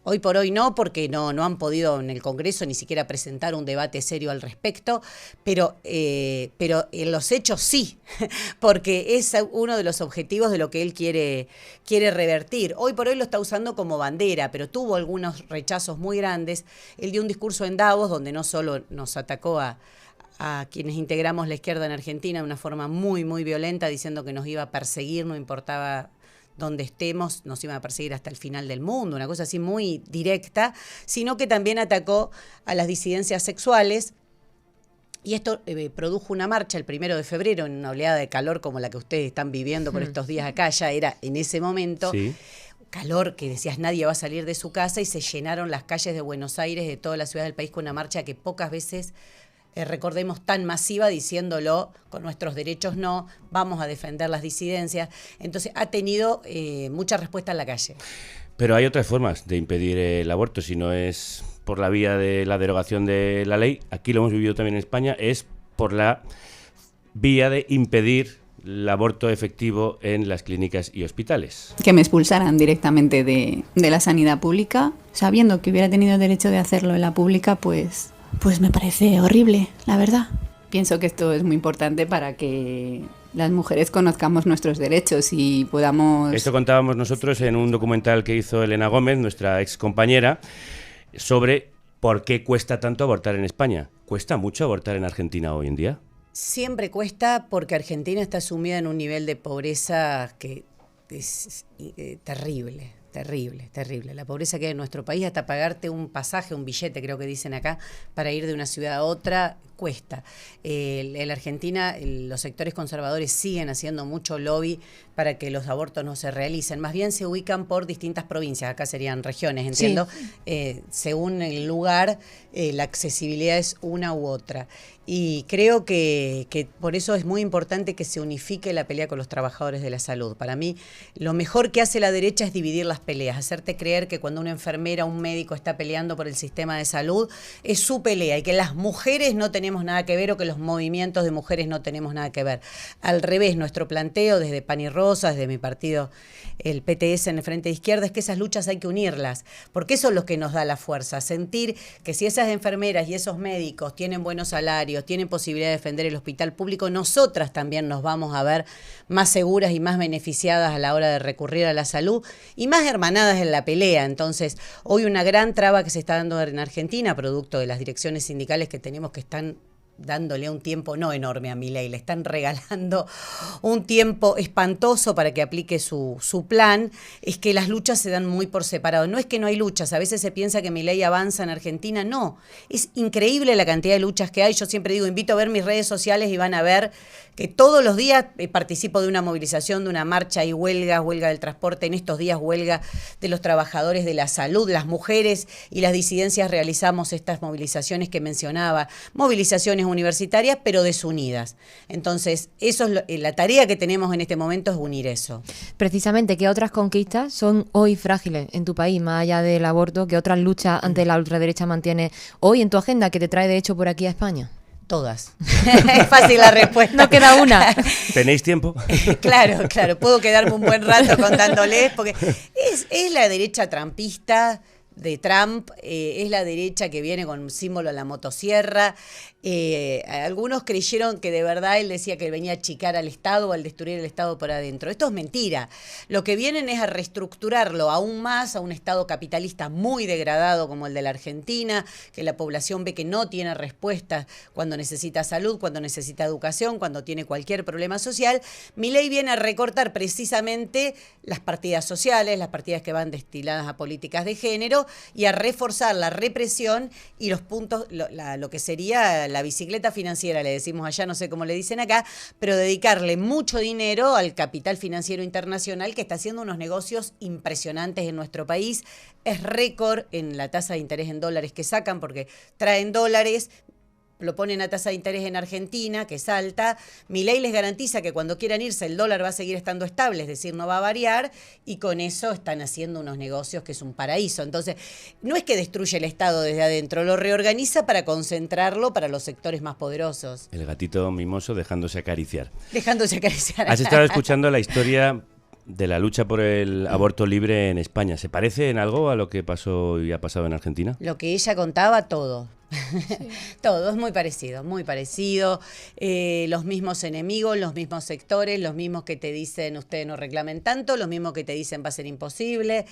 Speaker 4: Hoy por hoy no, porque no han podido en el Congreso ni siquiera presentar un debate serio al respecto, pero en los hechos sí, porque es uno de los objetivos de lo que él quiere revertir. Hoy por hoy lo está usando como bandera, pero tuvo algunos rechazos muy grandes. Él dio un discurso en Davos donde no solo nos atacó a quienes integramos la izquierda en Argentina de una forma muy, muy violenta, diciendo que nos iba a perseguir, no importaba donde estemos, nos iban a perseguir hasta el final del mundo, una cosa así muy directa, sino que también atacó a las disidencias sexuales. Y esto produjo una marcha el 1 de febrero en una oleada de calor como la que ustedes están viviendo por estos días acá, ya era en ese momento. Sí. Calor que decías nadie va a salir de su casa, y se llenaron las calles de Buenos Aires, de toda la ciudad del país, con una marcha que pocas veces recordemos tan masiva, diciéndolo, con nuestros derechos no, vamos a defender las disidencias. Entonces ha tenido mucha respuesta en la calle.
Speaker 3: Pero hay otras formas de impedir el aborto, si no es por la vía de la derogación de la ley, aquí lo hemos vivido también en España, es por la vía de impedir el aborto efectivo en las clínicas y hospitales.
Speaker 9: Que me expulsaran directamente de la sanidad pública, sabiendo que hubiera tenido derecho de hacerlo en la pública, pues me parece horrible, la verdad. Pienso que esto es muy importante para que las mujeres conozcamos nuestros derechos y podamos...
Speaker 3: Esto contábamos nosotros en un documental que hizo Elena Gómez, nuestra ex compañera, sobre por qué cuesta tanto abortar en España. ¿Cuesta mucho abortar en Argentina hoy en día?
Speaker 4: Siempre cuesta, porque Argentina está sumida en un nivel de pobreza que es terrible. Terrible. La pobreza que hay en nuestro país, hasta pagarte un pasaje, un billete, creo que dicen acá, para ir de una ciudad a otra, cuesta. En la Argentina, los sectores conservadores siguen haciendo mucho lobby para que los abortos no se realicen. Más bien se ubican por distintas provincias, acá serían regiones, entiendo. Sí. Según el lugar, la accesibilidad es una u otra. Y creo que por eso es muy importante que se unifique la pelea con los trabajadores de la salud. Para mí, lo mejor que hace la derecha es dividir las peleas, hacerte creer que cuando una enfermera o un médico está peleando por el sistema de salud, es su pelea, y que las mujeres no tenemos nada que ver, o que los movimientos de mujeres no tenemos nada que ver. Al revés, nuestro planteo desde Pan y Rosa, desde mi partido, el PTS en el Frente de Izquierda, es que esas luchas hay que unirlas, porque eso es lo que nos da la fuerza, sentir que si esas enfermeras y esos médicos tienen buenos salarios, tienen posibilidad de defender el hospital público, nosotras también nos vamos a ver más seguras y más beneficiadas a la hora de recurrir a la salud, y más hermanadas en la pelea. Entonces, hoy una gran traba que se está dando en Argentina, producto de las direcciones sindicales que tenemos, que están dándole un tiempo no enorme a Milei, le están regalando un tiempo espantoso para que aplique su plan, es que las luchas se dan muy por separado. No es que no hay luchas, a veces se piensa que Milei avanza en Argentina, no, es increíble la cantidad de luchas que hay. Yo siempre digo, invito a ver mis redes sociales y van a ver que todos los días participo de una movilización, de una marcha, y huelga del transporte, en estos días huelga de los trabajadores de la salud, las mujeres y las disidencias realizamos estas movilizaciones que mencionaba, movilizaciones universitarias, pero desunidas. Entonces, eso es la tarea que tenemos en este momento, es unir eso.
Speaker 5: Precisamente, ¿qué otras conquistas son hoy frágiles en tu país, más allá del aborto? ¿Qué otras luchas ante la ultraderecha mantienes hoy en tu agenda, que te trae de hecho por aquí a España?
Speaker 4: Todas. Es fácil la respuesta.
Speaker 5: No queda una.
Speaker 3: ¿Tenéis tiempo?
Speaker 4: Claro, puedo quedarme un buen rato contándoles, porque es la derecha trumpista de Trump, es la derecha que viene con un símbolo a la motosierra, Algunos creyeron que de verdad él decía que venía a achicar al Estado o al destruir el Estado por adentro. Esto es mentira. Lo que vienen es a reestructurarlo aún más a un Estado capitalista muy degradado como el de la Argentina, que la población ve que no tiene respuestas cuando necesita salud, cuando necesita educación, cuando tiene cualquier problema social. Milei viene a recortar precisamente las partidas sociales, las partidas que van destinadas a políticas de género y a reforzar la represión y los puntos, lo que sería la bicicleta financiera, le decimos allá, no sé cómo le dicen acá, pero dedicarle mucho dinero al capital financiero internacional que está haciendo unos negocios impresionantes en nuestro país. Es récord en la tasa de interés en dólares que sacan porque traen dólares, lo ponen a tasa de interés en Argentina, que es alta. Milei les garantiza que cuando quieran irse el dólar va a seguir estando estable, es decir, no va a variar, y con eso están haciendo unos negocios que es un paraíso. Entonces, no es que destruye el Estado desde adentro, lo reorganiza para concentrarlo para los sectores más poderosos.
Speaker 3: El gatito mimoso dejándose acariciar.
Speaker 4: Dejándose acariciar.
Speaker 3: Has estado escuchando la historia de la lucha por el aborto libre en España. ¿Se parece en algo a lo que pasó y ha pasado en Argentina?
Speaker 4: Lo que ella contaba, todo. Sí. Todo es muy parecido, muy parecido. Los mismos enemigos, los mismos sectores, los mismos que te dicen ustedes no reclamen tanto, los mismos que te dicen va a ser imposible.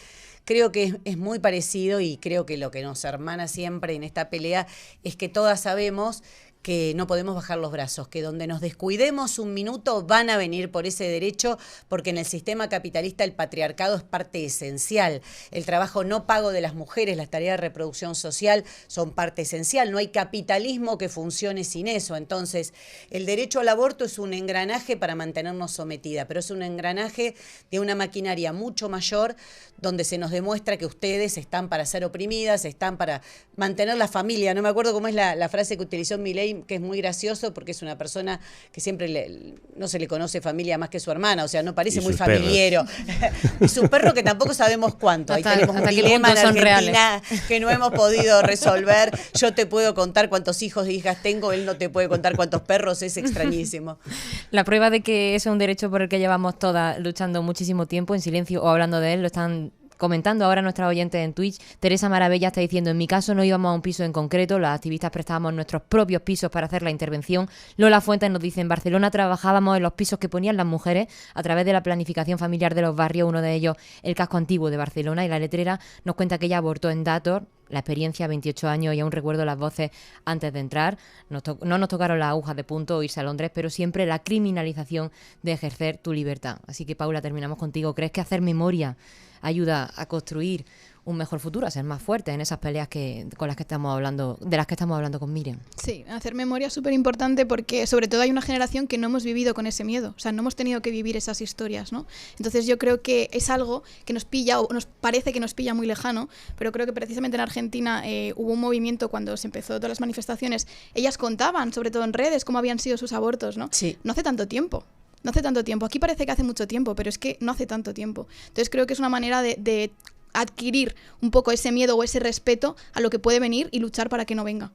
Speaker 4: Creo que es muy parecido y creo que lo que nos hermana siempre en esta pelea es que todas sabemos que no podemos bajar los brazos, que donde nos descuidemos un minuto van a venir por ese derecho, porque en el sistema capitalista el patriarcado es parte esencial. El trabajo no pago de las mujeres, las tareas de reproducción social son parte esencial. No hay capitalismo que funcione sin eso. Entonces, el derecho al aborto es un engranaje para mantenernos sometidas, pero es un engranaje de una maquinaria mucho mayor donde se nos demuestra que ustedes están para ser oprimidas, están para mantener la familia. No me acuerdo cómo es la frase que utilizó Milei, que es muy gracioso porque es una persona que siempre no se le conoce familia más que su hermana, o sea, no parece muy familiero. Y su perro que tampoco sabemos cuánto. Ahí tenemos un dilema en Argentina que no hemos podido resolver. Yo te puedo contar cuántos hijos e hijas tengo, él no te puede contar cuántos perros, es extrañísimo.
Speaker 5: La prueba de que ese es un derecho por el que llevamos todas luchando muchísimo tiempo en silencio o hablando de él, lo están comentando ahora nuestra oyente en Twitch. Teresa Maravella está diciendo: en mi caso no íbamos a un piso en concreto, las activistas prestábamos nuestros propios pisos para hacer la intervención. Lola Fuentes nos dice: en Barcelona trabajábamos en los pisos que ponían las mujeres a través de la planificación familiar de los barrios, uno de ellos el casco antiguo de Barcelona, y la letrera nos cuenta que ella abortó en Dator. La experiencia, 28 años, y aún recuerdo las voces antes de entrar. No nos tocaron las agujas de punto o irse a Londres, pero siempre la criminalización de ejercer tu libertad. Así que, Paula, terminamos contigo. ¿Crees que hacer memoria ayuda a construir un mejor futuro, a ser más fuertes en esas peleas de las que estamos hablando con Miriam?
Speaker 18: Sí, hacer memoria es súper importante porque sobre todo hay una generación que no hemos vivido con ese miedo, o sea, no hemos tenido que vivir esas historias, ¿no? Entonces yo creo que es algo que nos pilla o nos parece que nos pilla muy lejano, pero creo que precisamente en Argentina hubo un movimiento cuando se empezó todas las manifestaciones, ellas contaban, sobre todo en redes, cómo habían sido sus abortos, ¿no?
Speaker 4: Sí.
Speaker 18: No hace tanto tiempo. No hace tanto tiempo. Aquí parece que hace mucho tiempo, pero es que no hace tanto tiempo. Entonces creo que es una manera de adquirir un poco ese miedo o ese respeto a lo que puede venir y luchar para que no venga.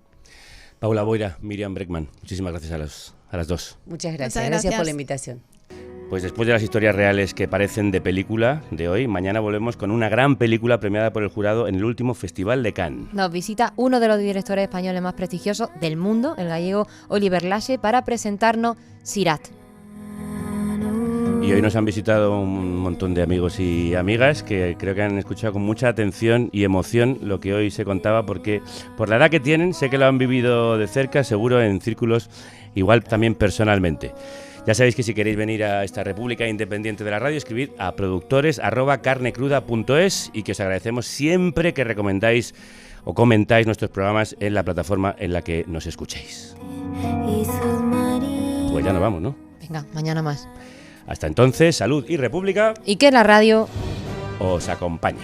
Speaker 3: Paula Boira, Miriam Bregman, muchísimas gracias a las dos.
Speaker 4: Muchas gracias. Gracias por la invitación.
Speaker 3: Pues después de las historias reales que parecen de película de hoy, mañana volvemos con una gran película premiada por el jurado en el último Festival de Cannes.
Speaker 5: Nos visita uno de los directores españoles más prestigiosos del mundo, el gallego Oliver Laxe, para presentarnos Sirat.
Speaker 3: Y hoy nos han visitado un montón de amigos y amigas que creo que han escuchado con mucha atención y emoción lo que hoy se contaba, porque por la edad que tienen sé que lo han vivido de cerca, seguro en círculos, igual también personalmente. Ya sabéis que si queréis venir a esta República Independiente de la Radio, escribid a productores@carnecruda.es, y que os agradecemos siempre que recomendáis o comentáis nuestros programas en la plataforma en la que nos escuchéis. Pues ya nos vamos, ¿no?
Speaker 5: Venga, mañana más.
Speaker 3: Hasta entonces, salud y república.
Speaker 5: Y que la radio
Speaker 3: os acompañe.